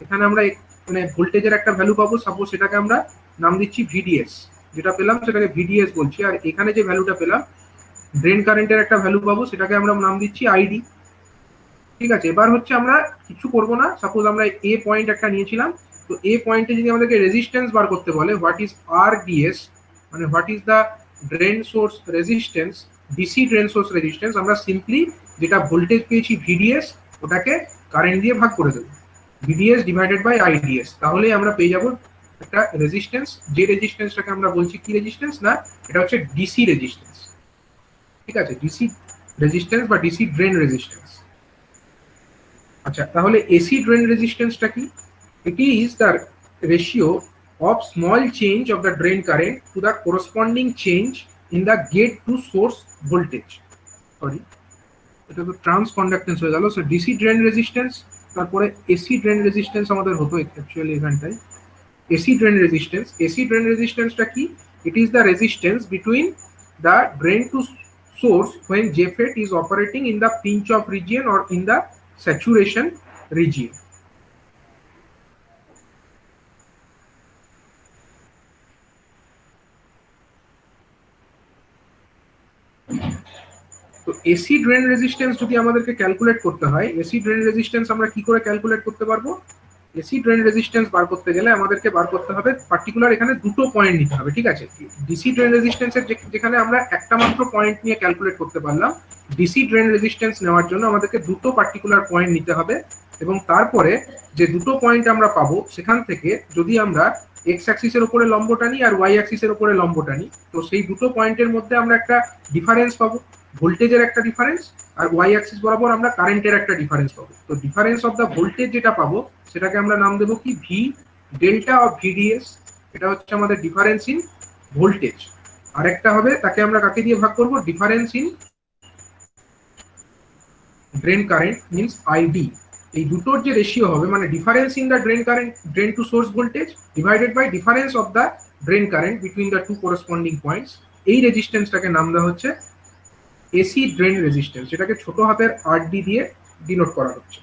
এখানে আমরা মানে ভোল্টেজের একটা ভ্যালু পাবো, সাপোজ সেটাকে আমরা নাম দিচ্ছি ভিডিএস, যেটা পেলাম সেটাকে ভিডিএস বলছি। আর এখানে যে ভ্যালুটা পেলাম ড্রেন কারেন্টের একটা ভ্যালু পাবো, সেটাকে আমরা নাম দিচ্ছি আইডি। ঠিক আছে, এবার হচ্ছে আমরা কিছু করবো না, সাপোজ আমরা এ পয়েন্ট একটা নিয়েছিলাম, তো এ পয়েন্টে যদি আমাদেরকে রেজিস্ট্যান্স বার করতে বলে, হোয়াট ইজ আর ডিএস, মানে what is the drain source resistance, DC drain source resistance, আমরা সিম্পলি যেটা ভোল্টেজ পেয়েছি ভিডিএস, ওটাকে কারেন্ট দিয়ে ভাগ করে দেবো, ভিডিএস ডিভাইডেড বাই আইডিএস, তাহলেই আমরা পেয়ে যাবো একটা রেজিস্ট্যান্স। যে রেজিস্ট্যান্সটাকে আমরা বলছি কি রেজিস্ট্যান্স না, এটা হচ্ছে ডিসি রেজিস্ট্যান্স। ঠিক আছে, ডিসি রেজিস্ট্যান্স বা ডিসি ড্রেন রেজিস্ট্যান্স। আচ্ছা, তাহলে এসি ড্রেন রেজিস্ট্যান্সটা কি? It is the ratio of small change of the drain current to the corresponding change in the gate to source voltage. Sorry, এটা তো trans conductance হয়ে গেল। So DC drain resistance, তারপরে AC drain resistance আমাদের হতো actually এখানটায়। AC drain resistance, AC drain রেজিস্ট্যান্সটা কি? It is the resistance between the drain to source when JFET is operating in the pinch off region or in the saturation region. তো AC drain resistance যদি আমাদেরকে calculate করতে হয়, AC drain resistance আমরা কি করে ক্যালকুলেট করতে পারবো? এসি ড্রেন রেজিস্ট্যান্স বার করতে গেলে আমাদেরকে বার করতে হবে পার্টিকুলার এখানে দুটো পয়েন্ট নিতে হবে। ঠিক আছে, ডিসি ড্রেন রেজিস্ট্যান্সের যেখানে আমরা একটা মাত্র পয়েন্ট নিয়ে ক্যালকুলেট করতে পারলাম, ডিসি ড্রেন রেজিস্ট্যান্স নেওয়ার জন্য আমাদেরকে দুটো পার্টিকুলার পয়েন্ট নিতে হবে, এবং তারপরে যে দুটো পয়েন্ট আমরা পাবো সেখান থেকে যদি আমরা এক্স অ্যাক্সিসের উপরে লম্ব টানি আর ওয়াই অ্যাক্সিসের উপরে লম্ব টানি, তো সেই দুটো পয়েন্টের মধ্যে আমরা একটা ডিফারেন্স পাবো, ভোল্টেজের একটা ডিফারেন্স, আর ওয়াই অ্যাক্সিস বরাবর আমরা কারেন্টের একটা ডিফারেন্স পাবো। তো ডিফারেন্স অফ দ্য ভোল্টেজ যেটা পাবো সেটাকে আমরা নাম দেবো কি ভি ডেল্টা অফ ভিডিএস, এটা হচ্ছে আমাদের ডিফারেন্স ইন ভোল্টেজ। আর একটা হবে তাকে আমরা কাকে দিয়ে ভাগ করব, difference in drain current means ID. এই দুটোর যে রেশিও হবে, মানে difference in the drain current, drain to source voltage divided by difference of the drain current between the two corresponding points, এই রেজিস্ট্যান্সটাকে নাম দেওয়া হচ্ছে এসি ড্রেন রেজিস্ট্যান্স, যেটাকে ছোট হাতের আরডি দিয়ে ডিনোট করা হচ্ছে।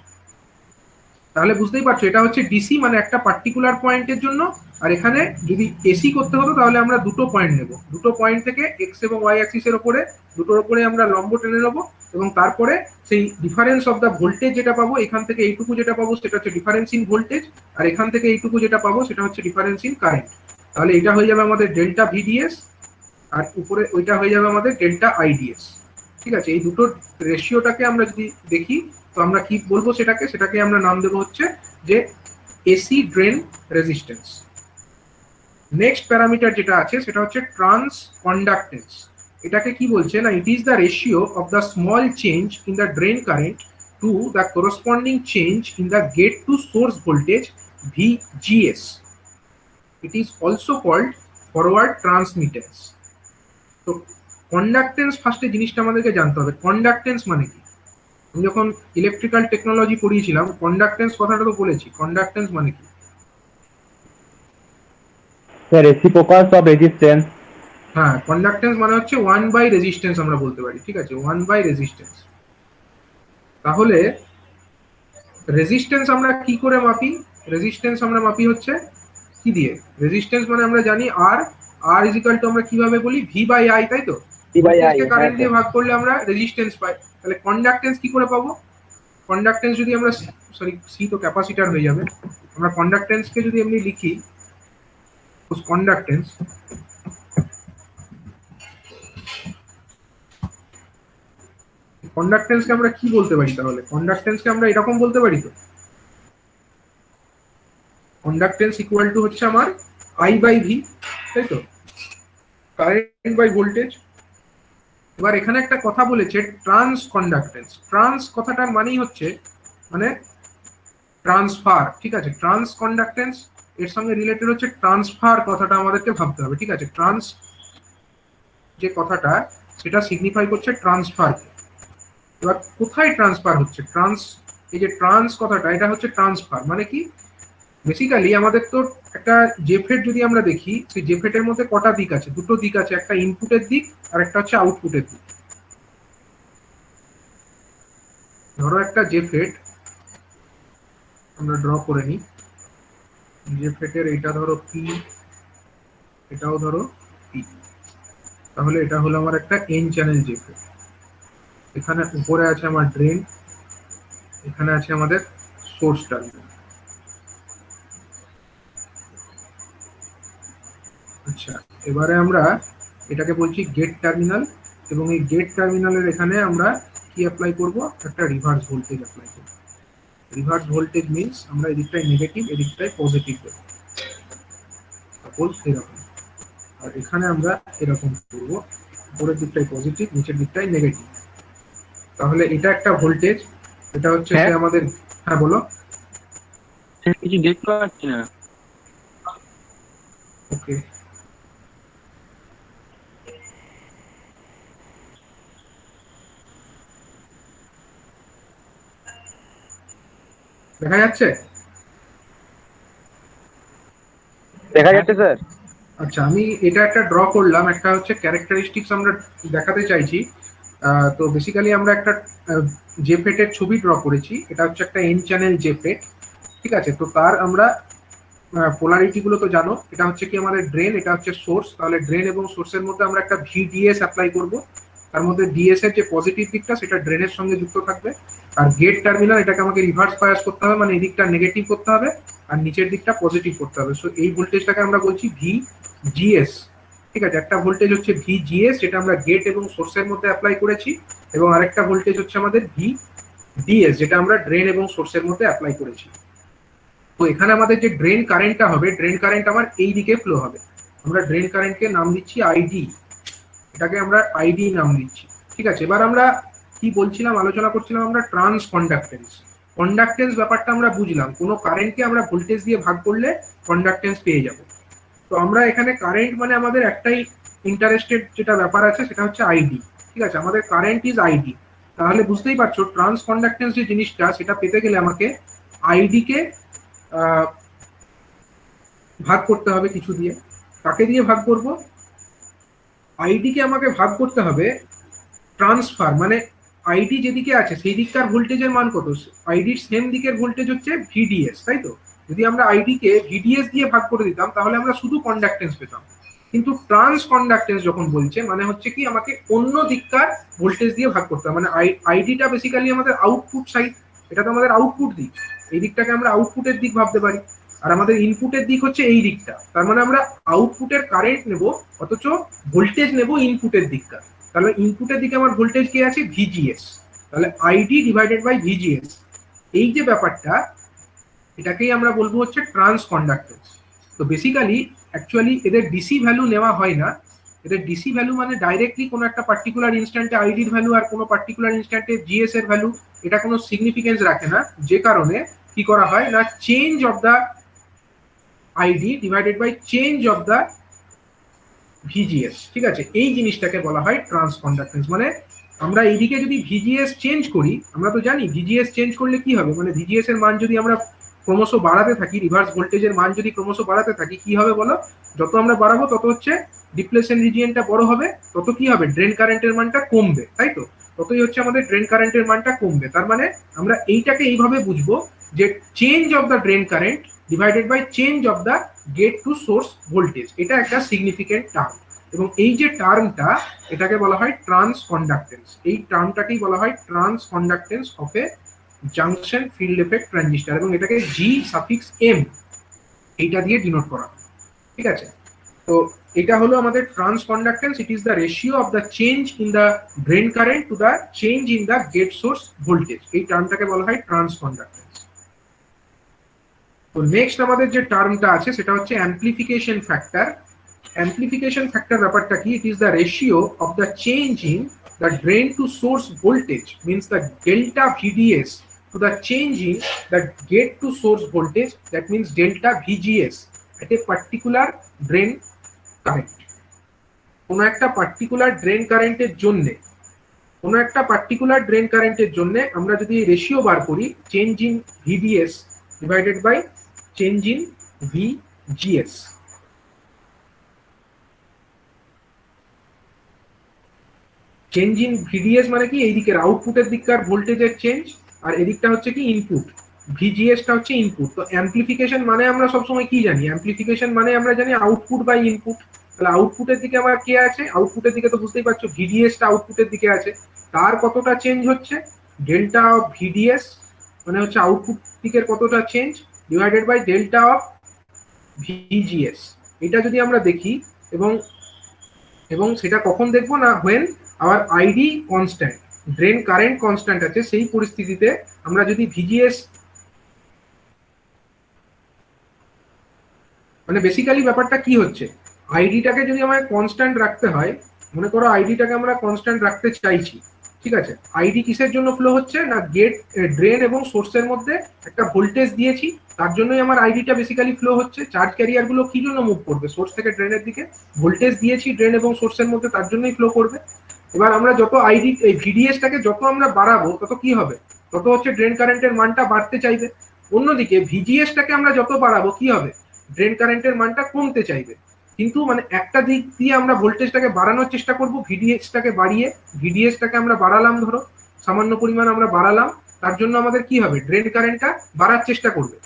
তাহলে বুঝতেই পারছো এটা হচ্ছে ডিসি, মানে একটা পার্টিকুলার পয়েন্টের জন্য, আর এখানে যদি এসি করতে হতো তাহলে আমরা দুটো পয়েন্ট নেব, দুটো পয়েন্ট থেকে এক্স এবং ওয়াই অ্যাক্সিসের উপরে দুটোর উপরে আমরা লম্ব টেনে নেবো, এবং তারপরে সেই ডিফারেন্স অফ দ্য ভোল্টেজ যেটা পাবো, এখান থেকে এইটুকু যেটা পাবো সেটা হচ্ছে ডিফারেন্স ইন ভোল্টেজ, আর এখান থেকে এইটুকু যেটা পাবো সেটা হচ্ছে ডিফারেন্স ইন কারেন্ট। তাহলে এটা হয়ে যাবে আমাদের ডেল্টা ভিডিএস, আর উপরে ওইটা হয়ে যাবে আমাদের ডেল্টা আইডিএস। ঠিক আছে, এই দুটোর রেশিওটাকে আমরা যদি দেখি তো আমরা কি বলবো, সেটাকে আমরা নাম দেবো হচ্ছে যে AC drain resistance. Next parameter যেটা আছে সেটা হচ্ছে ট্রান্স কন্ডাক্টেন্স। এটাকে কি বলছে না, it is the ratio of the small change in the drain current to the corresponding change in the gate to source voltage VGS. It is also called forward transmittance. তো conductance ফার্স্টে জিনিসটা আমাদেরকে জানতে হবে, কন্ডাক্টেন্স মানে কি। আমি যখন ইলেকট্রিক্যাল টেকনোলজি পড়িয়েছিলাম কন্ডাক্টেন্স কথাটা তো বলেছি, কন্ডাক্টেন্স মানে কি? The reciprocals of resistance. হ্যাঁ, কন্ডাক্টেন্স মানে হচ্ছে 1/রেজিস্ট্যান্স আমরা বলতে পারি, ঠিক আছে, 1/রেজিস্ট্যান্স। তাহলে রেজিস্ট্যান্স আমরা কি করে মাপি? রেজিস্ট্যান্স আমরা মাপি হচ্ছে কি দিয়ে? রেজিস্ট্যান্স মানে আমরা জানি আর, আর ইজ ইকুয়াল টু আমরা কিভাবে বলি, V/I, তাই তো? V/I, ভোল্টেজকে হ্যাঁ কারেন্ট স্যার। দিয়ে ভাগ করলে আমরা রেজিস্ট্যান্স পাই। তাহলে কন্ডাক্টেন্স কি করে পাবো? কন্ডাক্টেন্স যদি আমরা, সরি সি তো ক্যাপাসিটার হয়ে যাবে, আমরা কন্ডাক্টেন্সকে যদি এমনি লিখি, কন্ডাক্টেন্স কন্ডাক্টেন্সকে আমরা কি বলতে পারি? তাহলে কন্ডাক্টেন্সকে আমরা এরকম বলতে পারি তো, কন্ডাক্টেন্স ইকুয়াল টু হচ্ছে আমার I/V, তাই তো, কারেন্ট বাই ভোল্টেজ। এবার এখানে একটা কথা বলেছে ট্রান্স কন্ডাক্টেন্স। ট্রান্স কথাটার মানেই হচ্ছে মানে ট্রান্সফার, ঠিক আছে। ট্রান্স কন্ডাক্টেন্স এর সঙ্গে রিলেটেড হচ্ছে ট্রান্সফার, কথাটা আমাদেরকে ভাবতে হবে, ঠিক আছে। ট্রান্স যে কথাটা, সেটা সিগনিফাই করছে ট্রান্সফার। এবার কোথায় ট্রান্সফার হচ্ছে? এই যে ট্রান্স কথাটা, এটা হচ্ছে ট্রান্সফার মানে কি? বেসিক্যালি আমাদের তো একটা জেফেট যদি আমরা দেখি, সেই জেফেটের মধ্যে কটা দিক আছে? দুটো দিক আছে, একটা ইনপুটের দিক আর একটা হচ্ছে আউটপুটের দিক। ধরো একটা জেফেট আমরা ড্র করে নিই, জেফেটের এটা ধরো পি, এটাও ধরো পি। তাহলে এটা হলো আমার একটা এন চ্যানেল জেফেট। এখানে উপরে আছে আমার ড্রেন, এখানে আছে আমাদের সোর্স টার্মিনাল। আচ্ছা, এবারে আমরা এটাকে বলছি গেট টার্মিনাল, এবং এই গেট টার্মিনালের এখানে আমরা কি অ্যাপ্লাই করব? একটা রিভার্স ভোল্টেজ অ্যাপ্লাই করব। রিভার্স ভোল্টেজ মিন্স আমরা এদিকটায় নেগেটিভ, এদিকটায় পজিটিভ দেবো, সাপোজ এরকম। আর এখানে আমরা এরকম করব, উপরের দিকটায় পজিটিভ, নিচের দিকটায় নেগেটিভ। তাহলে এটা একটা ভোল্টেজ, এটা হচ্ছে হ্যাঁ। আমাদের, হ্যাঁ বলো। কিছু দেখতে পাচ্ছি না। ওকে, দেখা যাচ্ছে? দেখা যাচ্ছে স্যার। আচ্ছা, আমি এটা একটা ড্র করলাম, একটা হচ্ছে ক্যারেক্টারিস্টিক্স আমরা দেখাতে চাইছি। তো বেসিক্যালি আমরা একটা জেফেটের ছবি ড্র করেছি। এটা হচ্ছে একটা এন চ্যানেল জেফেট, ঠিক আছে। তো তার আমরা পোলারিটি গুলো তো জানো, এটা হচ্ছে কি আমাদের ড্রেন, এটা হচ্ছে সোর্স। তাহলে ড্রেন এবং সোর্সের মধ্যে আমরা একটা VDS অ্যাপ্লাই করব। তার মধ্যে ডিএস এর যে পজিটিভ দিকটা, সেটা ড্রেনের সঙ্গে যুক্ত থাকবে। আর গেট টার্মিনাল, এটাকে আমাকে রিভার্স বায়াস করতে হবে, মানে এই দিকটা নেগেটিভ করতে হবে আর নিচের দিকটা পজিটিভ করতে হবে। সো এই ভোল্টেজটাকে আমরা বলছি VGS, ঠিক আছে। একটা ভোল্টেজ হচ্ছে VGS, যেটা আমরা গেট এবং সোর্সের মধ্যে অ্যাপ্লাই করেছি, এবং আরেকটা ভোল্টেজ হচ্ছে আমাদের VDS, যেটা আমরা ড্রেন এবং সোর্সের মধ্যে অ্যাপ্লাই করেছি। তো এখানে আমাদের যে ড্রেন কারেন্টটা হবে, ড্রেন কারেন্ট আমার এই দিকে ফ্লো হবে। আমরা ড্রেন কারেন্টকে নাম দিচ্ছি ID, এটাকে আমরা ID নাম দিচ্ছি, ঠিক আছে। এবার আমরা কি বলছিলাম, আলোচনা করছিলাম আমরা ট্রান্স কন্ডাক্টেন্স। কন্ডাক্টেন্স ব্যাপারটা আমরা বুঝলাম, কোনো কারেন্টকে আমরা ভোল্টেজ দিয়ে ভাগ করলে কন্ডাক্টেন্স পেয়ে যাব। তো আমরা এখানে কারেন্ট মানে আমাদের একটাই ইন্টারেস্টেড যেটা ব্যাপার আছে, সেটা হচ্ছে ID, ঠিক আছে। আমাদের কারেন্ট ইজ ID। তাহলে বুঝতেই পারছো ট্রান্স কন্ডাক্টেন্স যে জিনিসটা, সেটা পেতে গেলে আমাকে ID কে ভাগ করতে হবে কিছু দিয়ে। কাকে দিয়ে ভাগ করব? ID কে আমাকে ভাগ করতে হবে ট্রান্সফার, মানে ID যেদিকে আছে সেই দিককার ভোল্টেজের মান কত? আইডির সেম দিকের ভোল্টেজ হচ্ছে VDS, তাই তো। যদি আমরা ID কে VDS দিয়ে ভাগ করে দিতাম, তাহলে আমরা শুধু কন্ডাক্টেন্স পেতাম। কিন্তু ট্রান্স কন্ডাক্টেন্স যখন বলছে, মানে হচ্ছে কি আমাকে অন্য দিককার ভোল্টেজ দিয়ে ভাগ করতে হবে। মানে আইডিটা বেসিক্যালি আমাদের আউটপুট সাইড, এটা তো আমাদের আউটপুট দিক। এই দিকটাকে আমরা আউটপুটের দিক ভাবতে পারি, আর আমাদের ইনপুটের দিক হচ্ছে এই দিকটা। তার মানে আমরা আউটপুটের কারেন্ট নেব, অথচ ভোল্টেজ নেব ইনপুটের দিকটা। তাহলে ইনপুটের দিকে আমার ভোল্টেজ কি আছে? VGS। তাহলে ID ডিভাইডেড বাই VGS, এই যে ব্যাপারটা, এটাকেই আমরা বলবো হচ্ছে ট্রান্স কন্ডাক্টেন্স। তো বেসিক্যালি অ্যাকচুয়ালি এদের ডিসি ভ্যালু নেওয়া হয় না। এদের ডিসি ভ্যালু মানে ডাইরেক্টলি কোনো একটা পার্টিকুলার ইনস্ট্যান্টে আইডির ভ্যালু আর কোনো পার্টিকুলার ইনস্ট্যান্টে জিএস এর ভ্যালু, এটা কোনো সিগনিফিকেন্স রাখে না। যে কারণে কি করা হয় না, change of the ID divided by change of the VGS, ঠিক আছে। এই জিনিসটাকে বলা হয় ট্রান্স কন্ডাক্টেন্স। মানে আমরা এইদিকে যদি VGS চেঞ্জ করি, আমরা তো জানি VGS চেঞ্জ করলে কি হবে, মানে VGS এর মান যদি আমরা ক্রমশ বাড়াতে থাকি, রিভার্স ভোল্টেজের মান যদি ক্রমশ বাড়াতে থাকি, কি হবে বলো? যত আমরা বাড়াবো তত হচ্ছে ডিপ্লেশন রিজিয়নটা বড় হবে তত কি হবে, ড্রেন কারেন্টের মানটা কমবে, তাই তো? ততই হচ্ছে আমাদের ড্রেন কারেন্টের মানটা কমবে। তার মানে আমরা এইটাকে এইভাবে বুঝবো যে change of the drain current divided by change of the gate to source voltage, এটা একটা সিগনিফিকেন্ট টার্ম। এবং এই যে টার্মটা, এটাকে বলা হয় ট্রান্স কন্ডাক্টেন্স। এই টার্মটাকেই বলা হয় trans conductance of A junction field effect transistor, এবং এটাকে জি সাফিক্স এম এইটা দিয়ে ডিনোট করা হয়। ঠিক আছে, তো এটা হলো আমাদের transconductance. It is the ratio of the change in the drain current to the change in the gate source voltage, এই টার্মটাকে বলা হয় ট্রান্স কন্ডাক্টেন্স। তো নেক্সট আমাদের যে টার্মটা আছে সেটা হচ্ছে অ্যাম্প্লিফিকেশন ফ্যাক্টর। অ্যাম্প্লিফিকেশন ফ্যাক্টর ব্যাপারটা কি? It is the ratio of the change in the drain to source voltage, means the delta VDS, to the change in the gate to source voltage, that means delta VGS at a particular drain current. কোনো একটা particular drain কারেন্টের জন্য আমরা যদি ratio বার করি change in VDS divided by change in VGS। Change in VDS মানে কি, এই দিকের আউটপুটের দিককার ভোল্টেজের চেঞ্জ, আর এদিকটা হচ্ছে কি ইনপুট, ভিজিএসটা হচ্ছে ইনপুট। তো অ্যাম্প্লিফিকেশন মানে আমরা সবসময় কি জানি? অ্যাম্প্লিফিকেশন মানে আমরা জানি আউটপুট বাই ইনপুট। তাহলে আউটপুটের দিকে আমার কে আছে? আউটপুটের দিকে তো বুঝতেই পারছো ভিডিএসটা আউটপুটের দিকে আছে, তার কতটা চেঞ্জ হচ্ছে, ডেল্টা অফ ভিডিএস মানে হচ্ছে আউটপুট দিকের কতটা change divided by delta of VGS. এটা যদি আমরা দেখি এবং সেটা কখন দেখবো না, when our ID constant, drain current constant আছে, সেই পরিস্থিতিতে আমরা যদি ভিজিএস মানে বেসিক্যালি ব্যাপারটা কি হচ্ছে, আইডিটাকে যদি আমায় কনস্ট্যান্ট রাখতে হয়, মনে করো আইডিটাকে আমরা কনস্ট্যান্ট রাখতে চাইছি, ঠিক আছে? আইডি কিসের জন্য ফ্লো হচ্ছে না, ড্রেন এবং সোর্সের মধ্যে একটা ভোল্টেজ দিয়েছি, তার জন্যই আমার আইডিটা বেসিক্যালি ফ্লো হচ্ছে। চার্জ ক্যারিয়ার গুলো কি জন্য মুভ করবে? সোর্স থেকে ড্রেনের দিকে। ভোল্টেজ দিয়েছি ড্রেন এবং সোর্সের মধ্যে, তার জন্যই ফ্লো করবে। এবার আমরা যত আইডি এই ভিডিএসটাকে যত আমরা বাড়াবো তত কি হবে, তত হচ্ছে ড্রেন কারেন্টের মানটা বাড়তে চাইবে। অন্যদিকে ভিজিএসটাকে আমরা যত বাড়াবো কি হবে, ড্রেন কারেন্টের মানটা কমতে চাইবে। কিন্তু মানে একটা দিক দিয়ে আমরা ভোল্টেজটাকে বাড়ানোর চেষ্টা করব, ভিডিএসটাকে বাড়িয়ে, ভিডিএসটাকে আমরা বাড়ালাম, ধরো সামান্য পরিমাণ আমরা বাড়ালাম, তার জন্য আমাদের কি হবে, ড্রেন কারেন্টটা বাড়ার চেষ্টা করবে।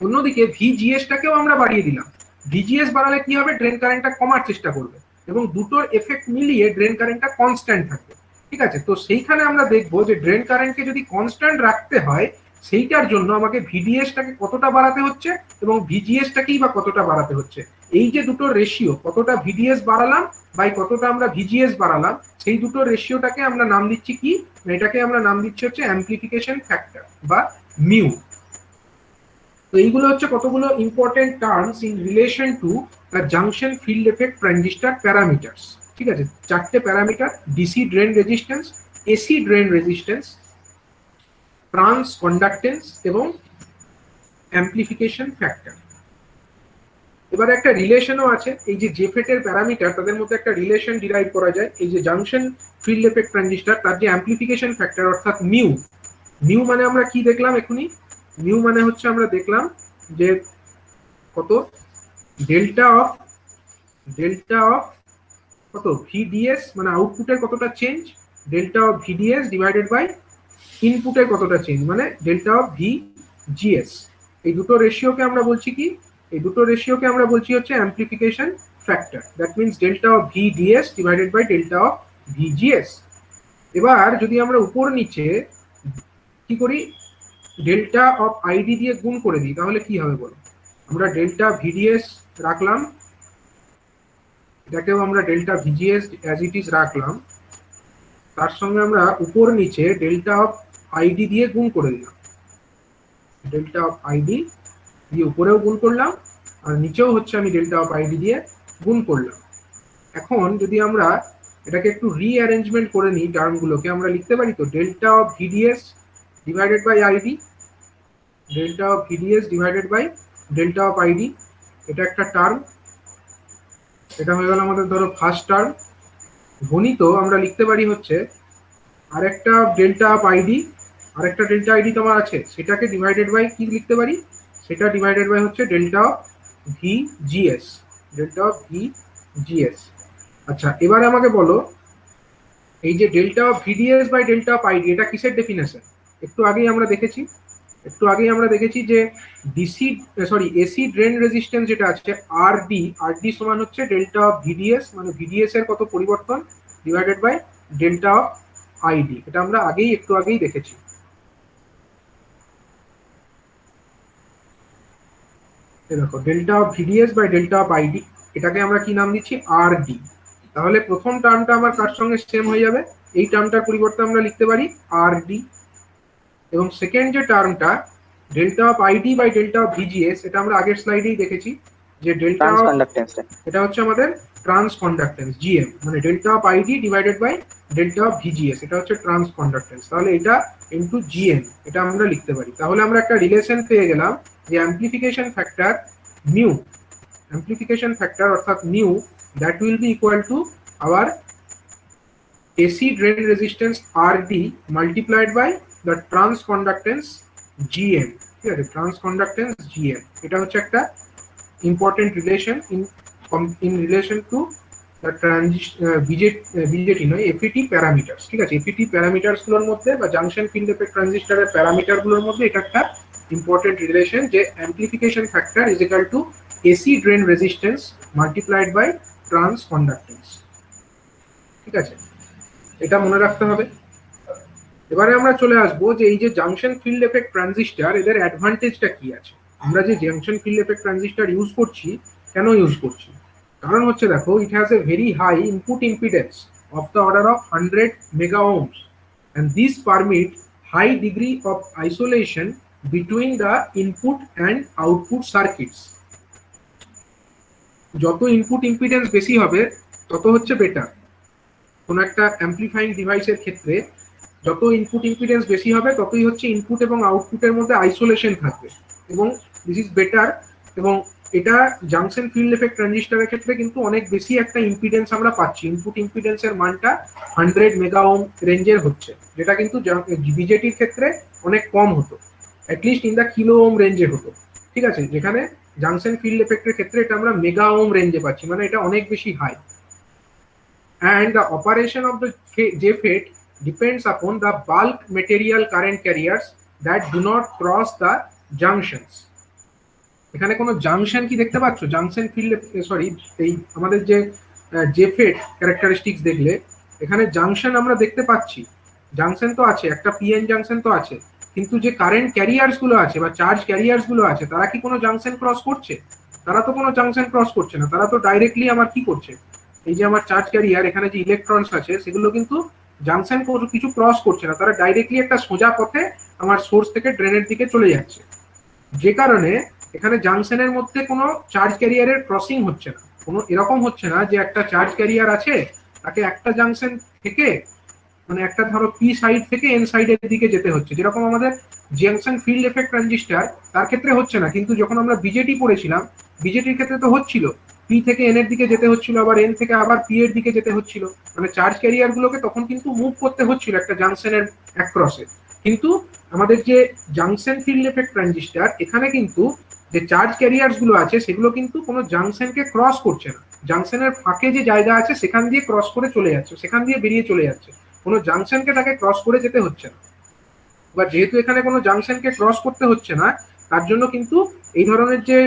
অন্যদিকে ভিজিএসটাকেও আমরা বাড়িয়ে দিলাম, ভিজিএস বাড়ালে কি হবে, ড্রেন কারেন্টটা কমার চেষ্টা করবে, এবং দুটোর এফেক্ট মিলিয়ে ড্রেন কারেন্টটা কনস্ট্যান্ট থাকবে। ঠিক আছে, তো সেইখানে আমরা দেখবো যে ড্রেন কারেন্টকে যদি কনস্ট্যান্ট রাখতে হয়, সেইটার জন্য আমাকে ভিডিএসটাকে কতটা বাড়াতে হচ্ছে এবং ভিজিএসটাকেই বা কতটা বাড়াতে হচ্ছে। এই যে দুটো রেশিও, কতটা ভিডিএস বাড়ালাম বাই কতটা আমরা ভিজিএস বাড়ালাম, সেই দুটো রেশিওটাকে আমরা নাম দিচ্ছি কি, এটাকে আমরা নাম দিচ্ছি হচ্ছে অ্যাম্প্লিফিকেশন ফ্যাক্টর বা মিউ। তো এইগুলো হচ্ছে কতগুলো important terms in relation to the junction field effect transistor parameters. ঠিক আছে, চারটে parameter: DC drain resistance, AC drain resistance, trans conductance এবং অ্যাম্প্লিফিকেশন ফ্যাক্টর। এবার একটা রিলেশনও আছে, এই যে জেফেটের প্যারামিটার, তাদের মধ্যে একটা রিলেশন ডিরাইভ করা যায়। এই যে জাংশন ফিল্ড এফেক্ট ট্রানজিস্টর, তার যে অ্যাম্প্লিফিকেশন ফ্যাক্টর অর্থাৎ মিউ, মিউ মানে আমরা কি দেখলাম এখনই, মিউ মানে হচ্ছে আমরা দেখলাম যে কত, ডেল্টা অফ কত ভিডিএস মানে আউটপুটের কতটা change, delta of VDS divided by ইনপুটের কতটা চেঞ্জ মানে ডেল্টা অফ ভিজিএস। এই দুটো রেশিওকে আমরা বলছি কি, এই দুটো রেশিওকে আমরা বলছি হচ্ছে amplification factor. That means delta of VDS divided by delta of VGS. এবার যদি আমরা উপর নিচে কি করি, ডেল্টা অফ আইডি দিয়ে গুণ করে দিই, তাহলে কি হবে বলো? আমরা ডেল্টা ভিডিএস রাখলাম, এটাকেও আমরা delta VGS as it is রাখলাম, তার সঙ্গে আমরা উপর নিচে ডেল্টা অফ আইডি দিয়ে গুণ করে দিলাম, ডেল্টা অফ আইডি দিয়ে উপরেও গুণ করলাম, আর নিচেও হচ্ছে আমি ডেল্টা অফ আইডি দিয়ে গুণ করলাম। এখন যদি আমরা এটাকে একটু রিঅ্যারেঞ্জমেন্ট করে নিই, টার্মগুলোকে আমরা লিখতে পারি তো delta of VDS divided by ID, delta of VDS divided by delta of ID, এটা একটা টার্ম, এটা হয়ে গেল আমাদের ধরো ফার্স্ট টার্ম। গণিত আমরা লিখতে পারি হচ্ছে আরেকটা ডেল্টা অফ আইডি, আরেকটা ডেল্টা আইডি তোমার আছে, সেটাকে ডিভাইডেড বাই কি লিখতে পারি, সেটা ডিভাইডেড বাই হচ্ছে delta of VGS, delta of GS. আচ্ছা, এবারে আমাকে বলো এই যে delta of VDS by delta of ID, এটা কিসের ডেফিনেশন? একটু আগেই আমরা দেখেছি যে DC sorry AC drain resistance যেটা আছে আর ডি সমান হচ্ছে ডেল্টা অফ ভিডিএস, মানে ভিডিএস এর কত পরিবর্তন divided by delta of ID. এটা আমরা একটু আগেই দেখেছি। দেখো delta of VDS by delta of ID, এটাকে আমরা কি নাম দিচ্ছি? R D. তাহলে প্রথম টার্মটা আমার কার সঙ্গে সেম হয়ে যাবে? এই টার্মটার পরিবর্তে আমরা লিখতে পারি আর ডি। এবং সেকেন্ড যে টার্মটা delta of ID by delta of VGS, এটা আমরা আগের স্লাইডেই দেখেছি যে ডেল্টা অফ, এটা হচ্ছে আমাদের ট্রান্স কন্ডাক্টেন্স জিএম, মানে delta of ID divided by delta of VGS, এটা হচ্ছে ট্রান্স কন্ডাক্টেন্স। তাহলে এটা ইনটু জিএম, এটা আমরা লিখতে পারি। তাহলে আমরা একটা রিলেশন পেয়ে গেলাম যে amplification factor mu, amplification factor অর্থাৎ mu, that will be equal to our AC drain resistance RD multiplied by the transconductance GM, ঠিক আছে, transconductance GM। এটা হচ্ছে একটা important relation in relation to the BJD নয় এফইটি প্যারামিটার্স, ঠিক আছে। এফইটি parameters গুলোর মধ্যে বা জাংশন ফিল্ড এফেক্ট ট্রানজিস্টরের প্যারামিটার গুলোর মধ্যে এটা একটা ইম্পর্টেন্ট রিলেশন যে amplification factor is equal to AC drain resistance multiplied by transconductance, ঠিক আছে, এটা মনে রাখতে হবে। এবারে আমরা চলে আসবো যে এই যে জাংশন ফিল্ড এফেক্ট ট্রানজিস্টর, এদের অ্যাডভান্টেজটা কি আছে। আমরা যে junction field effect transistor use করছি, কেন ইউজ করছি? কারণ হচ্ছে দেখো, it has a very high input impedance of the order of 100 mega ohms and these permit high degree of isolation between the input and output circuits। যত input impedance বেশি হবে তত হচ্ছে বেটার। কোন একটা অ্যাম্প্লিফাইং ডিভাইসের ক্ষেত্রে যত ইনপুট ইম্পিডেন্স বেশি হবে ততই হচ্ছে ইনপুট এবং আউটপুটের মধ্যে আইসোলেশন থাকবে, এবং দিস ইজ বেটার। এবং এটা জাংশন ফিল্ড এফেক্ট ট্রানজিস্টরের ক্ষেত্রে কিন্তু অনেক বেশি একটা ইম্পিডেন্স আমরা পাচ্ছি। ইনপুট ইম্পিডেন্সের মানটা 100 মেগা ওহম রেঞ্জের হচ্ছে, যেটা কিন্তু বিজেটির ক্ষেত্রে অনেক কম হতো, at least in the kilo ohm রেঞ্জে হতো, ঠিক আছে। যেখানে জাংশন ফিল্ড এফেক্টের ক্ষেত্রে এটা আমরা মেগা ওহম রেঞ্জে পাচ্ছি, মানে এটা অনেক বেশি high. And the operation of the JFET depends upon the bulk material current carriers that do not cross the junctions। এখানে কোনো জাংশন কি দেখতে পাচ্ছ? জাংশন ফিল্ড সরি এই আমাদের যে জেফেট ক্যারেক্টারিস্টিক্স দেখলে এখানে জাংশন আমরা দেখতে পাচ্ছি, জাংশন তো আছে, একটা পিএন জাংশন তো আছে, কিন্তু যে কারেন্ট ক্যারিয়ার্স গুলো আছে বা চার্জ ক্যারিয়ার্স গুলো আছে তারা কি কোনো জাংশন ক্রস করছে? তারা তো কোনো জাংশন ক্রস করছে না, তারা তো ডাইরেক্টলি আমার কি করছে, এই যে আমার চার্জ ক্যারিয়ার এখানে যে ইলেকট্রনস আছে সেগুলো কিন্তু জাংশন কিছু ক্রস করছে না, তারা ডাইরেক্টলি একটা সোজা পথে আমার সোর্স থেকে ড্রেনের দিকে চলে যাচ্ছে। যে কারণে এখানে জাংশনের মধ্যে কোনো চার্জ ক্যারিয়ারের ক্রসিং হচ্ছে না, কোনো এরকম হচ্ছে না যে একটা চার্জ ক্যারিয়ার আছে তাকে একটা জাংশন থেকে মানে একটা ধরো পি সাইড থেকে এন সাইডের দিকে যেতে হচ্ছে, যেরকম আমাদের জাংশন ফিল্ড এফেক্ট ট্রানজিস্টর তার ক্ষেত্রে হচ্ছে না। কিন্তু যখন আমরা বিজেটি পড়েছিলাম, বিজেটির ক্ষেত্রে তো হচ্ছিল, পি থেকে এন এর দিকে যেতে হচ্ছিল, আবার এন থেকে আবার পি এর দিকে যেতে হচ্ছিল, মানে চার্জ ক্যারিয়ার গুলোকে তখন কিন্তু মুভ করতে হচ্ছিল একটা জাংশনের অ্যাক্রসে। কিন্তু আমাদের যে জাংশন ফিল্ড এফেক্ট ট্রানজিস্টর, এখানে কিন্তু যে চার্জ ক্যারিয়ার্স গুলো আছে সেগুলো কিন্তু কোনো জাংশনকে ক্রস করছে না, জাংশনের ফাঁকে যে জায়গা আছে সেখান দিয়ে ক্রস করে চলে যাচ্ছে, সেখান দিয়ে বেরিয়ে চলে যাচ্ছে, কোনো জাংশনকে তাকে ক্রস করে যেতে হচ্ছে না। বা যেহেতু এখানে কোনো জাংশনকে ক্রস করতে হচ্ছে না, তার জন্য কিন্তু এই ধরনের যে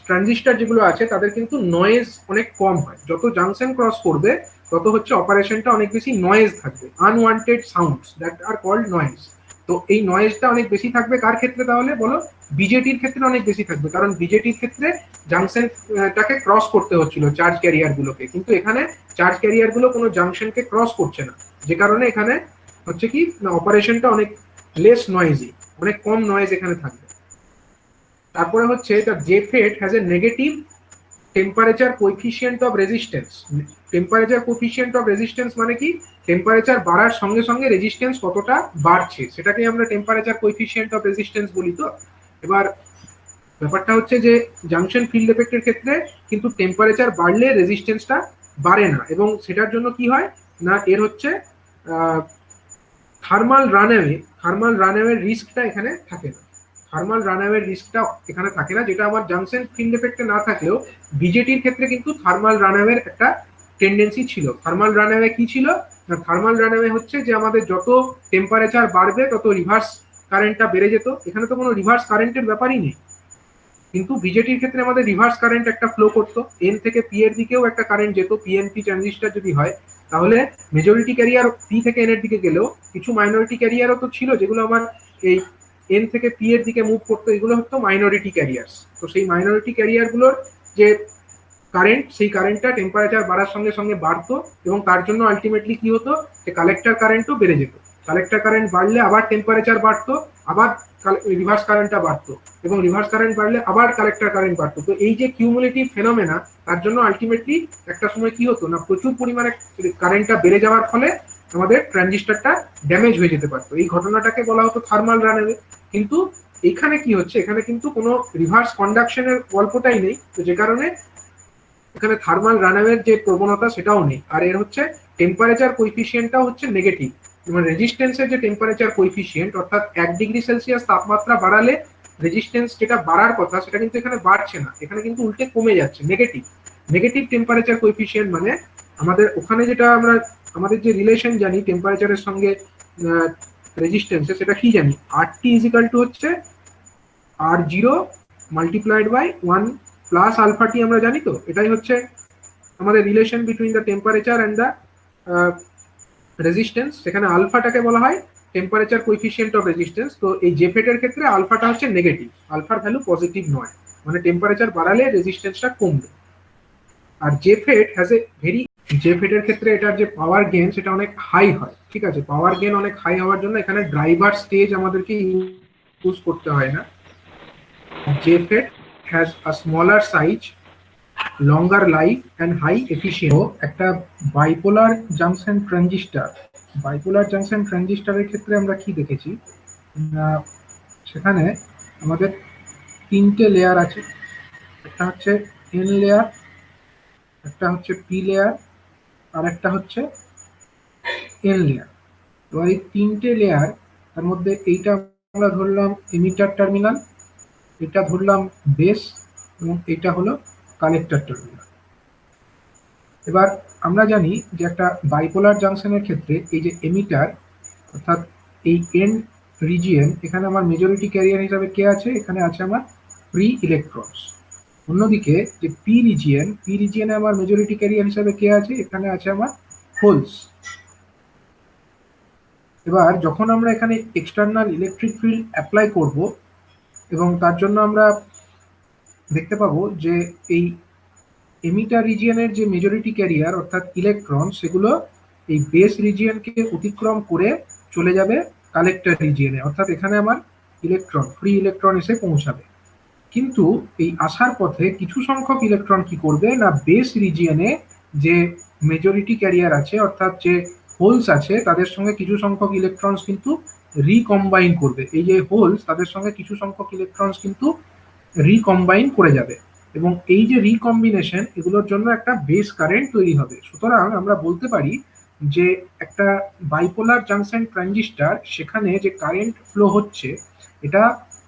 ট্রানজিস্টর যেগুলো আছে তাদের কিন্তু নয়েজ অনেক কম হয়। যত জাংশন ক্রস করবে তত হচ্ছে অপারেশনটা অনেক বেশি নয়েজ থাকবে, unwanted sounds that are called noise. তো এই নয়েজটা অনেক বেশি থাকবে কার ক্ষেত্রে তাহলে বলো? বিজেটির ক্ষেত্রে অনেক বেশি থাকবে, কারণ বিজেটির ক্ষেত্রে জাংশনটাকে ক্রস করতে হচ্ছিল চার্জ ক্যারিয়ার গুলোকে, কিন্তু এখানে চার্জ ক্যারিয়ার গুলো কোনো জাংশনকে ক্রস করছে না, যে কারণে এখানে হচ্ছে কি না অপারেশনটা অনেক লেস নয়েজি, অনেক কম নয়েজ এখানে থাকবে। তারপরে হচ্ছে the JFET has a negative temperature coefficient of resistance. Temperature coefficient of resistance মানে কি? টেম্পারেচার বাড়ার সঙ্গে সঙ্গে রেজিস্ট্যান্স কতটা বাড়ছে সেটাকে আমরা টেম্পারেচার কোএফিসিয়েন্ট অফ রেজিস্ট্যান্স বলি। তো এবার ব্যাপারটা হচ্ছে যে জাংশন ফিল্ড এফেক্টের ক্ষেত্রে কিন্তু টেম্পারেচার বাড়লে রেজিস্ট্যান্সটা বাড়ে না, এবং সেটার জন্য কি হয় না এর হচ্ছে থার্মাল রানঅ্যাওয়ের রিস্কটা এখানে থাকে না। থার্মাল রানঅ্যাওয়ের রিস্কটা এখানে থাকে না, যেটা আমার জাংশন ফিল্ড এফেক্টে না থাকলেও বিজেটির ক্ষেত্রে কিন্তু থার্মাল রানঅ্যাওয়ের একটা টেন্ডেন্সি ছিল। থার্মাল রানঅ্যাওয়ে কি ছিল না, থার্মাল রানঅ্যাওয়ে হচ্ছে যে আমাদের যত টেম্পারেচার বাড়বে তত রিভার্স কারেন্টটা বেড়ে যেত। এখানে তো কোনো রিভার্স কারেন্টের ব্যাপারই নেই, কিন্তু বিজেটির ক্ষেত্রে আমাদের রিভার্স কারেন্ট একটা ফ্লো করতো, এন থেকে পি এর দিকেও একটা কারেন্ট যেত। পিএনপি ট্রানজিস্টর যদি হয় তাহলে মেজরিটি ক্যারিয়ার পি থেকে এন এর দিকে গেলেও কিছু মাইনরিটি ক্যারিয়ারও তো ছিল যেগুলো আমার এই এন থেকে পি এর দিকে মুভ করতো, এগুলো হতো মাইনরিটি ক্যারিয়ার্স। তো সেই মাইনরিটি ক্যারিয়ারগুলোর যে কারেন্ট, সেই কারেন্টটা টেম্পারেচার বাড়ার সঙ্গে সঙ্গে বাড়তো, এবং তার জন্য আলটিমেটলি কি হতো যে কালেক্টর কারেন্টও বেড়ে যেত। কালেক্টর কারেন্ট বাড়লে আবার টেম্পারেচার বাড়তো, আবার রিভার্স কারেন্টটা বাড়তো, এবং রিভার্স কারেন্ট বাড়লে আবার কালেক্টর কারেন্ট বাড়তো। তো এই যে কিউমুলেটিভ ফেনোমেনা, তার জন্য আলটিমেটলি একটা সময় কি হতো না, প্রচুর পরিমাণে কারেন্টটা বেড়ে যাওয়ার ফলে আমাদের ট্রানজিস্টরটা ড্যামেজ হয়ে যেতে পারতো। এই ঘটনাটাকে বলা হতো থার্মাল রানঅ্যাওয়ে। কিন্তু এখানে কি হচ্ছে, এখানে কিন্তু কোনো রিভার্স কন্ডাকশনের গল্পটাই নেই, তো যে কারণে এখানে থার্মাল রানঅ্যাওয়ের যে প্রবণতা সেটাও নেই। আর এর হচ্ছে টেম্পারেচার কোইফিসিয়েন্টটাও হচ্ছে নেগেটিভ, মানে রেজিস্ট্যান্সের যে টেম্পারেচার কোইফিসিয়েন্ট, অর্থাৎ 1 ডিগ্রি সেলসিয়াস তাপমাত্রা বাড়ালে রেজিস্ট্যান্স যেটা বাড়ার কথা সেটা কিন্তু এখানে বাড়ছে না, এখানে কিন্তু উল্টে কমে যাচ্ছে, নেগেটিভ। নেগেটিভ টেম্পারেচার কোইফিসিয়েন্ট মানে আমাদের ওখানে যেটা আমরা আমাদের যে রিলেশন জানি টেম্পারেচারের সঙ্গে রেজিস্ট্যান্সে, সেটা কি জানি, আর টি ইজিক্যাল টু হচ্ছে R0 multiplied by 1 plus alpha T, আমরা জানি। তো এটাই হচ্ছে আমাদের relation between the temperature and the resistance. সেখানে আলফাটাকে বলা হয় টেম্পারেচার কোইফিসিয়েন্ট অফ রেজিস্ট্যান্স। তো এই জেফেটের ক্ষেত্রে আলফাটা হচ্ছে নেগেটিভ, আলফার ভ্যালু পজিটিভ নয়, মানে টেম্পারেচার বাড়ালে রেজিস্ট্যান্সটা কমবে। আর জেফেট হ্যাজ এ ভেরি, জেফেটের ক্ষেত্রে এটার যে পাওয়ার গেন সেটা অনেক হাই হয়, ঠিক আছে। পাওয়ার গেন অনেক হাই হওয়ার জন্য এখানে ড্রাইভার স্টেজ আমাদেরকে ইউজ করতে হয় না। JFET has a smaller size, longer life and high efficient. একটা bipolar junction transistor, bipolar junction ট্রানজিস্টারের ক্ষেত্রে আমরা কি দেখেছি, সেখানে আমাদের 3টে লেয়ার আছে। একটা হচ্ছে এন লেয়ার, একটা হচ্ছে পি লেয়ার, আর একটা হচ্ছে এন লেয়ার। এবার এই 3টে লেয়ার, তার মধ্যে এইটা আমরা ধরলাম এমিটার টার্মিনাল, এটা ধরলাম বেস, এবং এটা হলো কালেক্টর টার্মিনাল। এবার আমরা জানি যে একটা বাইপোলার জাংশনের ক্ষেত্রে এই যে এমিটার, অর্থাৎ এই এন রিজিয়ন, এখানে আমার মেজরিটি ক্যারিয়ার হিসাবে কে আছে, এখানে আছে আমার ফ্রি ইলেকট্রনস। অন্যদিকে যে পি রিজিয়ন, পি রিজিয়নে আমার মেজরিটি ক্যারিয়ার হিসাবে কে আছে, এখানে আছে আমার হোলস। এবার যখন আমরা এখানে এক্সটার্নাল ইলেকট্রিক ফিল্ড অ্যাপ্লাই করব, এবং তার জন্য আমরা দেখতে পাবো যে এই এমিটার রিজিয়নের যে মেজরিটি ক্যারিয়ার অর্থাৎ ইলেকট্রন, সেগুলো এই বেস রিজিয়নকে অতিক্রম করে চলে যাবে কালেক্টর রিজিয়নে, অর্থাৎ এখানে আমার ইলেকট্রন, ফ্রি ইলেকট্রন এসে পৌঁছাবে। কিন্তু এই আসার পথে কিছু সংখ্যক ইলেকট্রন কি করবে না, বেস রিজিয়নে যে মেজরিটি ক্যারিয়ার আছে অর্থাৎ যে হোলস আছে, তাদের সঙ্গে কিছু সংখ্যক ইলেকট্রনস কিন্তু রিকম্বাইন করবে। এই যে হোলস, তাদের সঙ্গে কিছু সংখ্যক ইলেকট্রনস কিন্তু রিকম্বাইন করে যাবে, এবং এই যে রিকম্বিনেশন, এগুলোর জন্য একটা বেস কারেন্ট তৈরি হবে। সুতরাং আমরা বলতে পারি যে একটা বাইপোলার জাংশন ট্রানজিস্টার, সেখানে যে কারেন্ট ফ্লো হচ্ছে এটা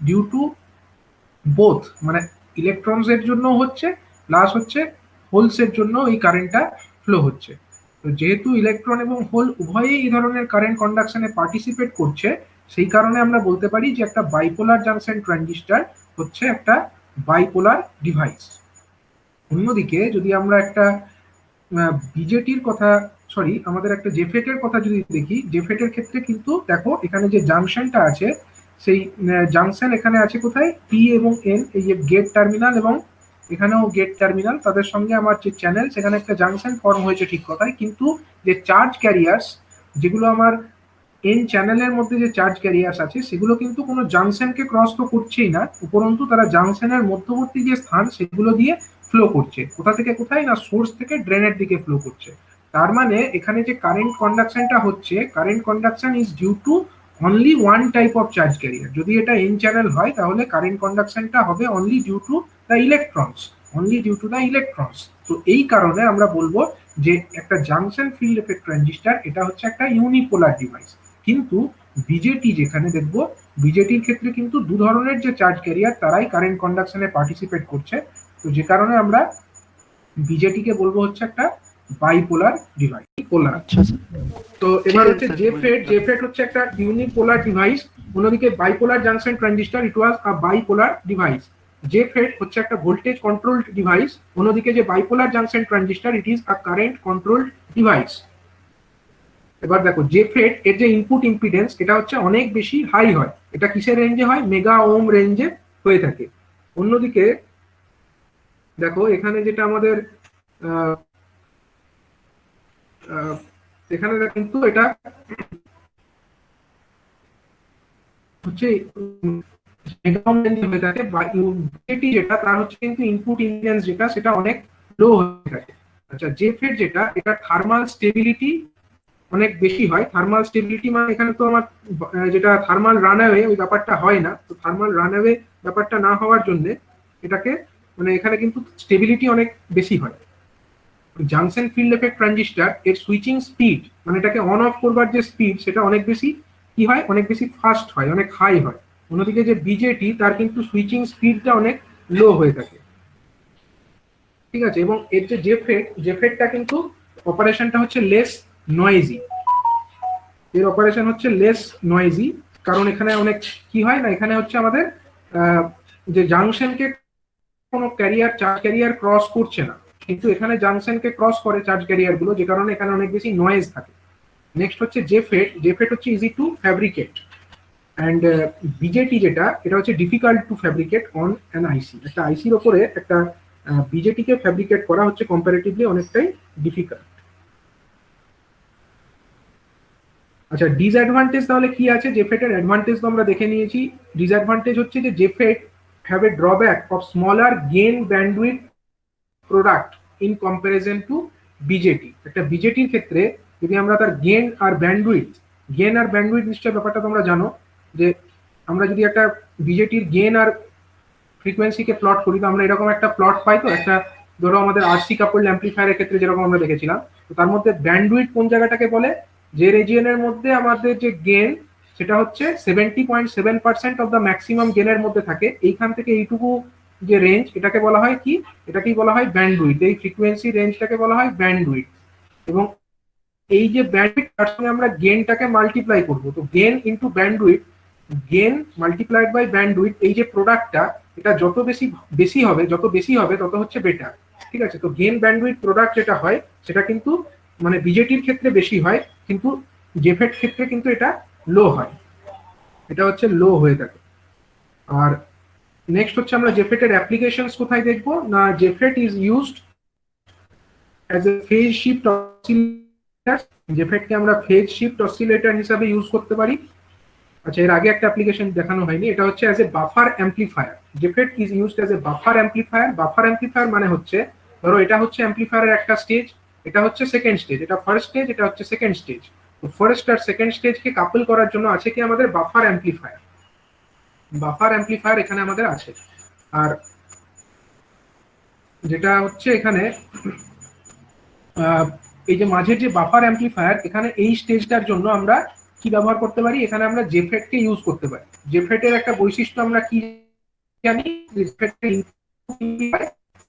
ডিউ টু বোথ, মানে ইলেকট্রনস এর জন্য হচ্ছে, প্লাস হচ্ছে হোলস এর জন্য এই কারেন্টটা ফ্লো হচ্ছে। তো যেহেতু ইলেকট্রন এবং হোল উভয়ই এই ধরনের কারেন্ট কন্ডাকশনে পার্টিসিপেট করছে, সেই কারণে আমরা বলতে পারি যে একটা বাইপোলার জাংশন ট্রানজিস্টার হচ্ছে একটা বাইপোলার ডিভাইস। অন্যদিকে যদি আমরা একটা বিজেটির কথা, সরি আমাদের একটা জেফেটের কথা যদি দেখি, জেফেটের ক্ষেত্রে কিন্তু দেখো এখানে যে জাংশনটা আছে, সেই জাংশন এখানে আছে কোথায়, পি এবং এন, এই যে গেট টার্মিনাল, এবং এখানেও গেট টার্মিনাল, তাদের সঙ্গে আমার যে চ্যানেল, সেখানে একটা জাংশন ফর্ম হয়েছে ঠিক কথাই। কিন্তু যে চার্জ ক্যারিয়ার্স, যেগুলো আমার এন চ্যানেলের মধ্যে যে চার্জ ক্যারিয়ার্স আছে, সেগুলো কিন্তু কোনো জাংশনকে ক্রস তো করছেই না, উপরন্তু তারা জাংশনের মধ্যবর্তী যে স্থান, সেগুলো দিয়ে ফ্লো করছে। কোথা থেকে কোথায় না, সোর্স থেকে ড্রেনের দিকে ফ্লো করছে। তার মানে এখানে যে কারেন্ট কন্ডাকশনটা হচ্ছে, current conduction is due to only one type of charge carrier. যদি এটা এন চ্যানেল হয় তাহলে কারেন্ট কন্ডাকশনটা হবে only due to the electrons, only due to the electrons. তো এই কারণে আমরা বলবো যে একটা জাংশন ফিল্ড এফেক্ট ট্রানজিস্টার এটা হচ্ছে একটা ইউনিপোলার ডিভাইস। কিন্তু বিজেটি যেখানে দেখবো বিজেটির ক্ষেত্রে কিন্তু দু ধরনের যে চার্জ ক্যারিয়ার তারাই কারেন্ট কন্ডাকশনে পার্টিসিপেট করছে, তো যে কারণে আমরা বিজেটিকে বলবো হচ্ছে একটা বাইপোলার ডিভাইস, পোলার। আচ্ছা স্যার। তো এবার ঠিক হচ্ছে আছে, জেফেট, জেফেট হচ্ছে একটা ইউনিপোলার ডিভাইস, অন্যদিকে বাইপোলার জাংশন ট্রানজিস্টর ইট ওয়াজ আ বাইপোলার ডিভাইস। জেফেট হচ্ছে একটা ভোল্টেজ কন্ট্রোলড ডিভাইস, অন্যদিকে যে bipolar junction transistor it is a current controlled device. এবার দেখো জেফেট এর যে ইনপুট ইম্পিডেন্স এটা হচ্ছে অনেক বেশি হাই হয়, এটা কিসের রেঞ্জে হয়, মেগা ওম রেঞ্জে হয়ে থাকে। অন্যদিকে দেখো এখানে যেটা আমাদের আহ, আহ, এখানে কিন্তু এটা হচ্ছে মেগা ওম রেঞ্জে হয়ে থাকে, বা বিজেটি যেটা তার হচ্ছে কিন্তু ইনপুট ইম্পিডেন্স যেটা সেটা অনেক লো হয়ে থাকে। আচ্ছা জেফেট যেটা, এটা থার্মাল স্টেবিলিটি অনেক বেশি হয়। থার্মাল স্টেবিলিটি মানে এখানে তো আমার যেটা থার্মাল রানওয়ে ওই ব্যাপারটা হয় না, তো থার্মাল রানওয়ে ব্যাপারটা না হওয়ার জন্য এটাকে মানে এখানে কিন্তু স্টেবিলিটি অনেক বেশি হয়। জাংশন ফিল্ড এফেক্ট ট্রানজিস্টর এর সুইচিং স্পিড মানে এটাকে অন অফ করবার যে স্পিড সেটা অনেক বেশি কি হয়, অনেক বেশি ফাস্ট হয়, অনেক হাই হয়। অন্যদিকে যে বিজেটি তার কিন্তু সুইচিং স্পিডটা অনেক লো হয়ে থাকে, ঠিক আছে। এবং এর যে জেফেট, জেফেটটা কিন্তু অপারেশনটা হচ্ছে লেস নয়েজি, এর অপারেশন হচ্ছে লেস নয়েজি, কারণ এখানে অনেক কি হয় না, এখানে হচ্ছে আমাদের যে জাংশনকে কোনো ক্যারিয়ার চার্জ ক্যারিয়ার ক্রস করছে না, কিন্তু এখানে জাংশনকে ক্রস করে চার্জ ক্যারিয়ার গুলো, যে কারণে এখানে অনেক বেশি নয়েজ থাকে। নেক্সট হচ্ছে জেফেট, জেফেট হচ্ছে easy to fabricate, and BJT যেটা এটা হচ্ছে difficult to fabricate on an IC. একটা আইসির ওপরে একটা বিজেটিকে ফ্যাব্রিকেট করা হচ্ছে কম্পারেটিভলি অনেকটাই ডিফিকাল্ট। আচ্ছা ডিসঅ্যাডভান্টেজ তাহলে কি আছে, জেফেটের অ্যাডভান্টেজ তো আমরা দেখে নিয়েছি। ডিসঅ্যাডভান্টেজ হচ্ছে যে JFET have a drawback of smaller gain bandwidth product in comparison to BJT. একটা বিজেটির ক্ষেত্রে যদি আমরা তার গেন আর ব্যান্ডউইথ নিশ্চয় ব্যাপারটা তোমরা জানো, যে আমরা যদি একটা বিজেটির গেন আর ফ্রিকোয়েন্সিকে প্লট করি তো আমরা এরকম একটা প্লট পাই, তো একটা ধরো আমাদের আরসি কাপল অ্যাম্পলিফায়ারের ক্ষেত্রে যেরকম আমরা দেখেছিলাম, তো তার মধ্যে ব্যান্ডউইথ কোন জায়গাটাকে বলে, যে রিজিয়নের মধ্যে আমাদের যে গেন সেটা হচ্ছে 70.7% অফ দ্য ম্যাক্সিমাম গেনের মধ্যে থাকে, এইখান থেকে এইটুকু যে রেঞ্জ এটাকে বলা হয় কি, এটাকেই বলা হয় ব্যান্ডউইথ। এই ফ্রিকোয়েন্সি রেঞ্জটাকে বলা হয় ব্যান্ডউইথ। এবং এই যে ব্যান্ডউইথ তার সঙ্গে আমরা গেনটাকে মাল্টিপ্লাই করব, তো gain into bandwidth, gain multiplied by bandwidth, এই যে প্রোডাক্টটা এটা যত বেশি হবে তত হচ্ছে বেটার, ঠিক আছে। তো গেন ব্যান্ডউইথ প্রোডাক্ট যেটা হয় সেটা কিন্তু মানে বিজেটির ক্ষেত্রে বেশি হয়, কিন্তু জেফেট ক্ষেত্রে কিন্তু এটা লো হয়, এটা হচ্ছে লো হয়ে থাকে। আর নেক্সট হচ্ছে আমরা জেফেটের অ্যাপ্লিকেশনস কোথায় দেখবো না, JFET is used as a phase shift oscillator, জেফেটকে আমরা ফেজ শিফট অসিলেটর হিসাবে ইউজ করতে পারি। আচ্ছা এর আগে একটা অ্যাপ্লিকেশন দেখানো হয়নি, এটা হচ্ছে as a buffer amplifier. JFET is used as a buffer amplifier. Buffer amplifier মানে হচ্ছে ধরো এটা হচ্ছে অ্যাম্পলিফায়ারের একটা স্টেজ, এটা হচ্ছে সেকেন্ড স্টেজ, এটা ফার্স্ট স্টেজ, এটা হচ্ছে সেকেন্ড স্টেজ। তো ফার্স্ট আর সেকেন্ড স্টেজকে কাপল করার জন্য আছে কি আমাদের বাফার অ্যাম্পলিফায়ার, বাফার অ্যাম্পলিফায়ার এখানে আমাদের আছে। আর যেটা হচ্ছে এখানে এই যে মাঝের যে বাফার অ্যাম্পলিফায়ার, এখানে এই স্টেজটার জন্য আমরা কি ব্যবহার করতে পারি, এখানে আমরা জেফেটকে ইউজ করতে পারি। জেফেটের একটা বৈশিষ্ট্য আমরা কি জানি,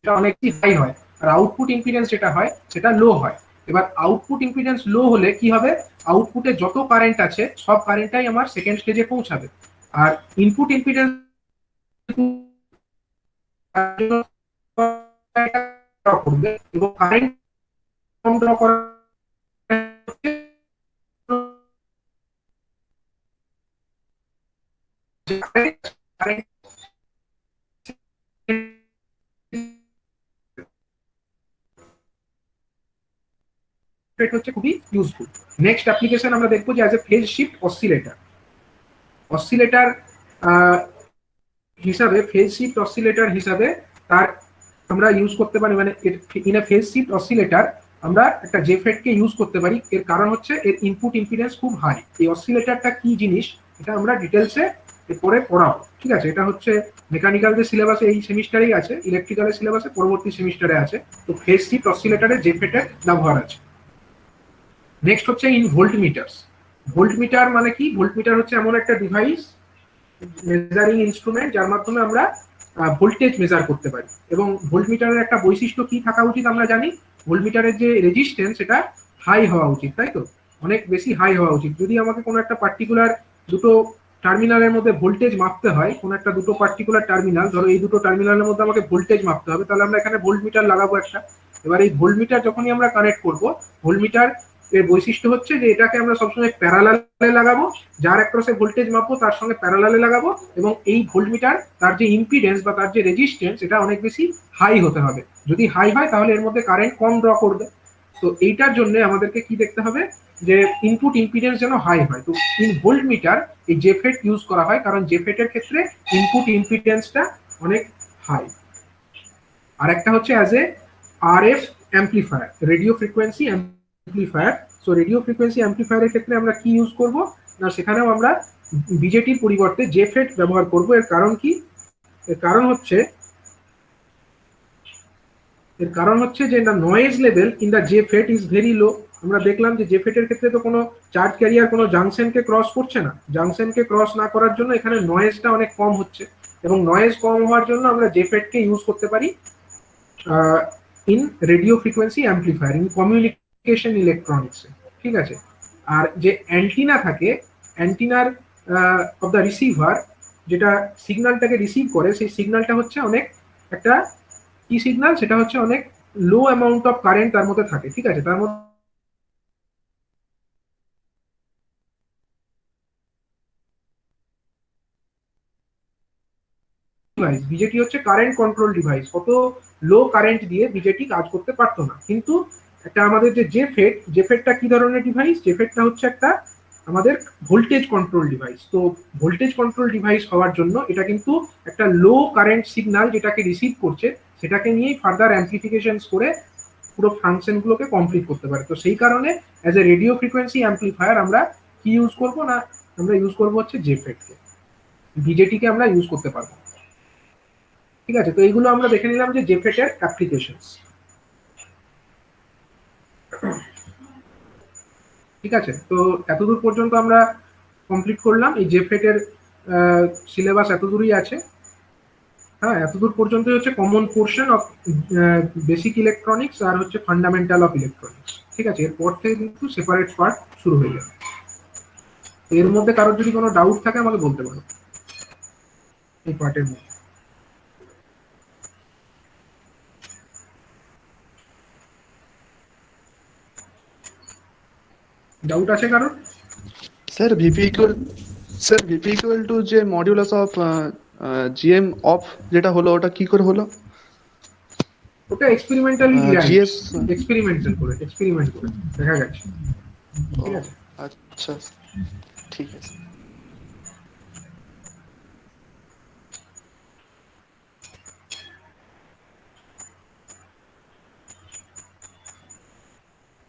এটা অনেক হাই হয় আর আউটপুট ইম্পিডেন্স যেটা হয় সেটা লো হয়। এবার আউটপুট ইম্পিডেন্স লো হলে কি হবে, আউটপুটে যত কারেন্ট আছে সব কারেন্টটাই আমার সেকেন্ড স্টেজে পৌঁছাবে, আর ইনপুট ইম্পিডেন্স করবে এবং কারেন্ট কম ড্র করা হচ্ছে খুবই ইউজফুল। নেক্সট অ্যাপ্লিকেশন আমরা দেখবো যে as a phase shift oscillator. Oscillator হিসাবে ফেজ শিফট অসিলেটর হিসাবে তার আমরা ইউজ করতে পারি, মানে in a phase shift oscillator আমরা একটা জেফেটকে ইউজ করতে পারি। এর কারণ হচ্ছে এর ইনপুট ইম্পিডেন্স খুব হাই। এই অসিলেটরটা কি জিনিস এটা আমরা ডিটেলসে পরে পড়াবো, ঠিক আছে। এটা হচ্ছে মেকানিক্যালদের সিলেবাসে এই সেমিস্টারেই আছে, ইলেকট্রিক্যালের সিলেবাসে পরবর্তী সেমিস্টারে আছে। তো ফেজ শিফট অসিলেটরে জেফেটের ব্যবহার আছে। নেক্সট হচ্ছে ইন ভোল্টমিটারস। ভোল্টমিটার মানে কি, ভোল্টমিটার হচ্ছে এমন একটা ডিভাইস মেজারিং ইনস্ট্রুমেন্ট যার মাধ্যমে আমরা ভোল্টেজ মেজার করতে পারি। এবং ভোল্টমিটারের একটা বৈশিষ্ট্য কি থাকা উচিত আমরা জানি, ভোল্টমিটারের যে রেজিস্ট্যান্স সেটা হাই হওয়া উচিত, তাই তো? অনেক বেশি হাই হওয়া উচিত। যদি আমাকে কোনো একটা পার্টিকুলার দুটো টার্মিনালের মধ্যে ভোল্টেজ মাপতে হয়, কোনো একটা দুটো পার্টিকুলার টার্মিনাল, ধরো এই দুটো টার্মিনালের মধ্যে আমাকে ভোল্টেজ মাপতে হবে, তাহলে আমরা এখানে ভোল্টমিটার লাগাবো একটা। এবার এই ভোল্টমিটার যখনই আমরা কানেক্ট করব, ভোল্টমিটার এর বৈশিষ্ট্য হচ্ছে যে এটাকে আমরা সবসময় প্যারালালে লাগাবো, যার অ্যাক্রসে ভোল্টেজ মাপবো তার সঙ্গে প্যারালালে লাগাবো, এবং এই ভোল্টমিটার তার যে ইম্পিডেন্স বা তার যে রেজিস্ট্যান্স এটা অনেক বেশি হাই হতে হবে। যদি হাই হয় তাহলে এর মধ্যে কারেন্ট কম ড্র করবে। তো এইটার জন্য আমাদেরকে কি দেখতে হবে, যে ইনপুট ইম্পিডেন্স যেন হাই হয়। তো ইন ভোল্টমিটার এই জেফেট ইউজ করা হয়, কারণ জেফেটের ক্ষেত্রে ইনপুট ইম্পিডেন্সটা অনেক হাই। আর একটা হচ্ছে as a RF amplifier, radio frequency amplifier. So radio frequency অ্যাম্পলিফায়ারের ক্ষেত্রে আমরা কি ইউজ করব না, সেখানেও আমরা বিজেটির পরিবর্তে জেফেট ব্যবহার করব। এর কারণ কি? এর কারণ হচ্ছে যে the noise level in the JFET is very low. আমরা দেখলাম যে জেফেটের ক্ষেত্রে তো কোনো চার্জ ক্যারিয়ার কোনো জাংশনকে ক্রস করছে না, জাংশনকে ক্রস না করার জন্য এখানে নয়েজটা অনেক কম হচ্ছে, এবং নয়েজ কম হওয়ার জন্য আমরা জেফেটকে ইউজ করতে পারি in radio frequency amplifier, in communication electronics. ঠিক আছে। আর যে অ্যান্টিনা থাকে, অ্যান্টিনার অফ দ্য রিসিভার, যেটা সিগন্যালটাকে রিসিভ করে, সেই সিগন্যালটা হচ্ছে অনেক একটা কি সিগন্যাল, সেটা হচ্ছে অনেক লো অ্যামাউন্ট অফ কারেন্ট তার মধ্যে থাকে। ঠিক আছে। তার মধ্যে বিজেটি হচ্ছে কারেন্ট কন্ট্রোল ডিভাইস, কত লো কারেন্ট দিয়ে বিজেটি কাজ করতে পারতো না। কিন্তু একটা আমাদের যে জেফেটটা কি ধরনের ডিভাইস, জেফেটটা হচ্ছে একটা আমাদের ভোল্টেজ কন্ট্রোল ডিভাইস। তো ভোল্টেজ কন্ট্রোল ডিভাইস হওয়ার জন্য এটা কিন্তু একটা লো কারেন্ট সিগন্যাল যেটাকে রিসিভ করছে সেটাকে নিয়েই ফার্দার অ্যাম্পলিফিকেশন করে পুরো ফাংশন গুলোকে কমপ্লিট করতে পারে। তো সেই কারণে as a radio frequency amplifier আমরা কি ইউজ করব না, আমরা ইউজ করব হচ্ছে জেফেটকে, বিজেটিকে আমরা ইউজ করতে পারবো। ঠিক আছে। তো এইগুলো আমরা দেখে নিলাম যে জেফেটের অ্যাপ্লিকেশনস। ঠিক আছে। তো এতদূর পর্যন্ত আমরা কমপ্লিট করলাম। এই জেফেটের সিলেবাস এতদূরই আছে। হ্যাঁ, এতদূর পর্যন্তই হচ্ছে common portion of basic electronics আর হচ্ছে ফান্ডামেন্টাল অফ ইলেকট্রনিক্স। ঠিক আছে। এরপর থেকে কিন্তু সেপারেট পার্ট শুরু হয়ে যাবে। এর মধ্যে কারোর যদি কোনো ডাউট থাকে আমাকে বলতে পারো এই পার্টের মধ্যে। ডাউট আছে কারোর? স্যার ভিপি ইকুয়াল টু যে মডিউলাস অফ জিএম অফ যেটা হলো ওটা কি করে হলো? ওটা এক্সপেরিমেন্টালি জিএস এক্সপেরিমেন্ট করে দেখা গেছে। ঠিক আছে। আচ্ছা ঠিক আছে।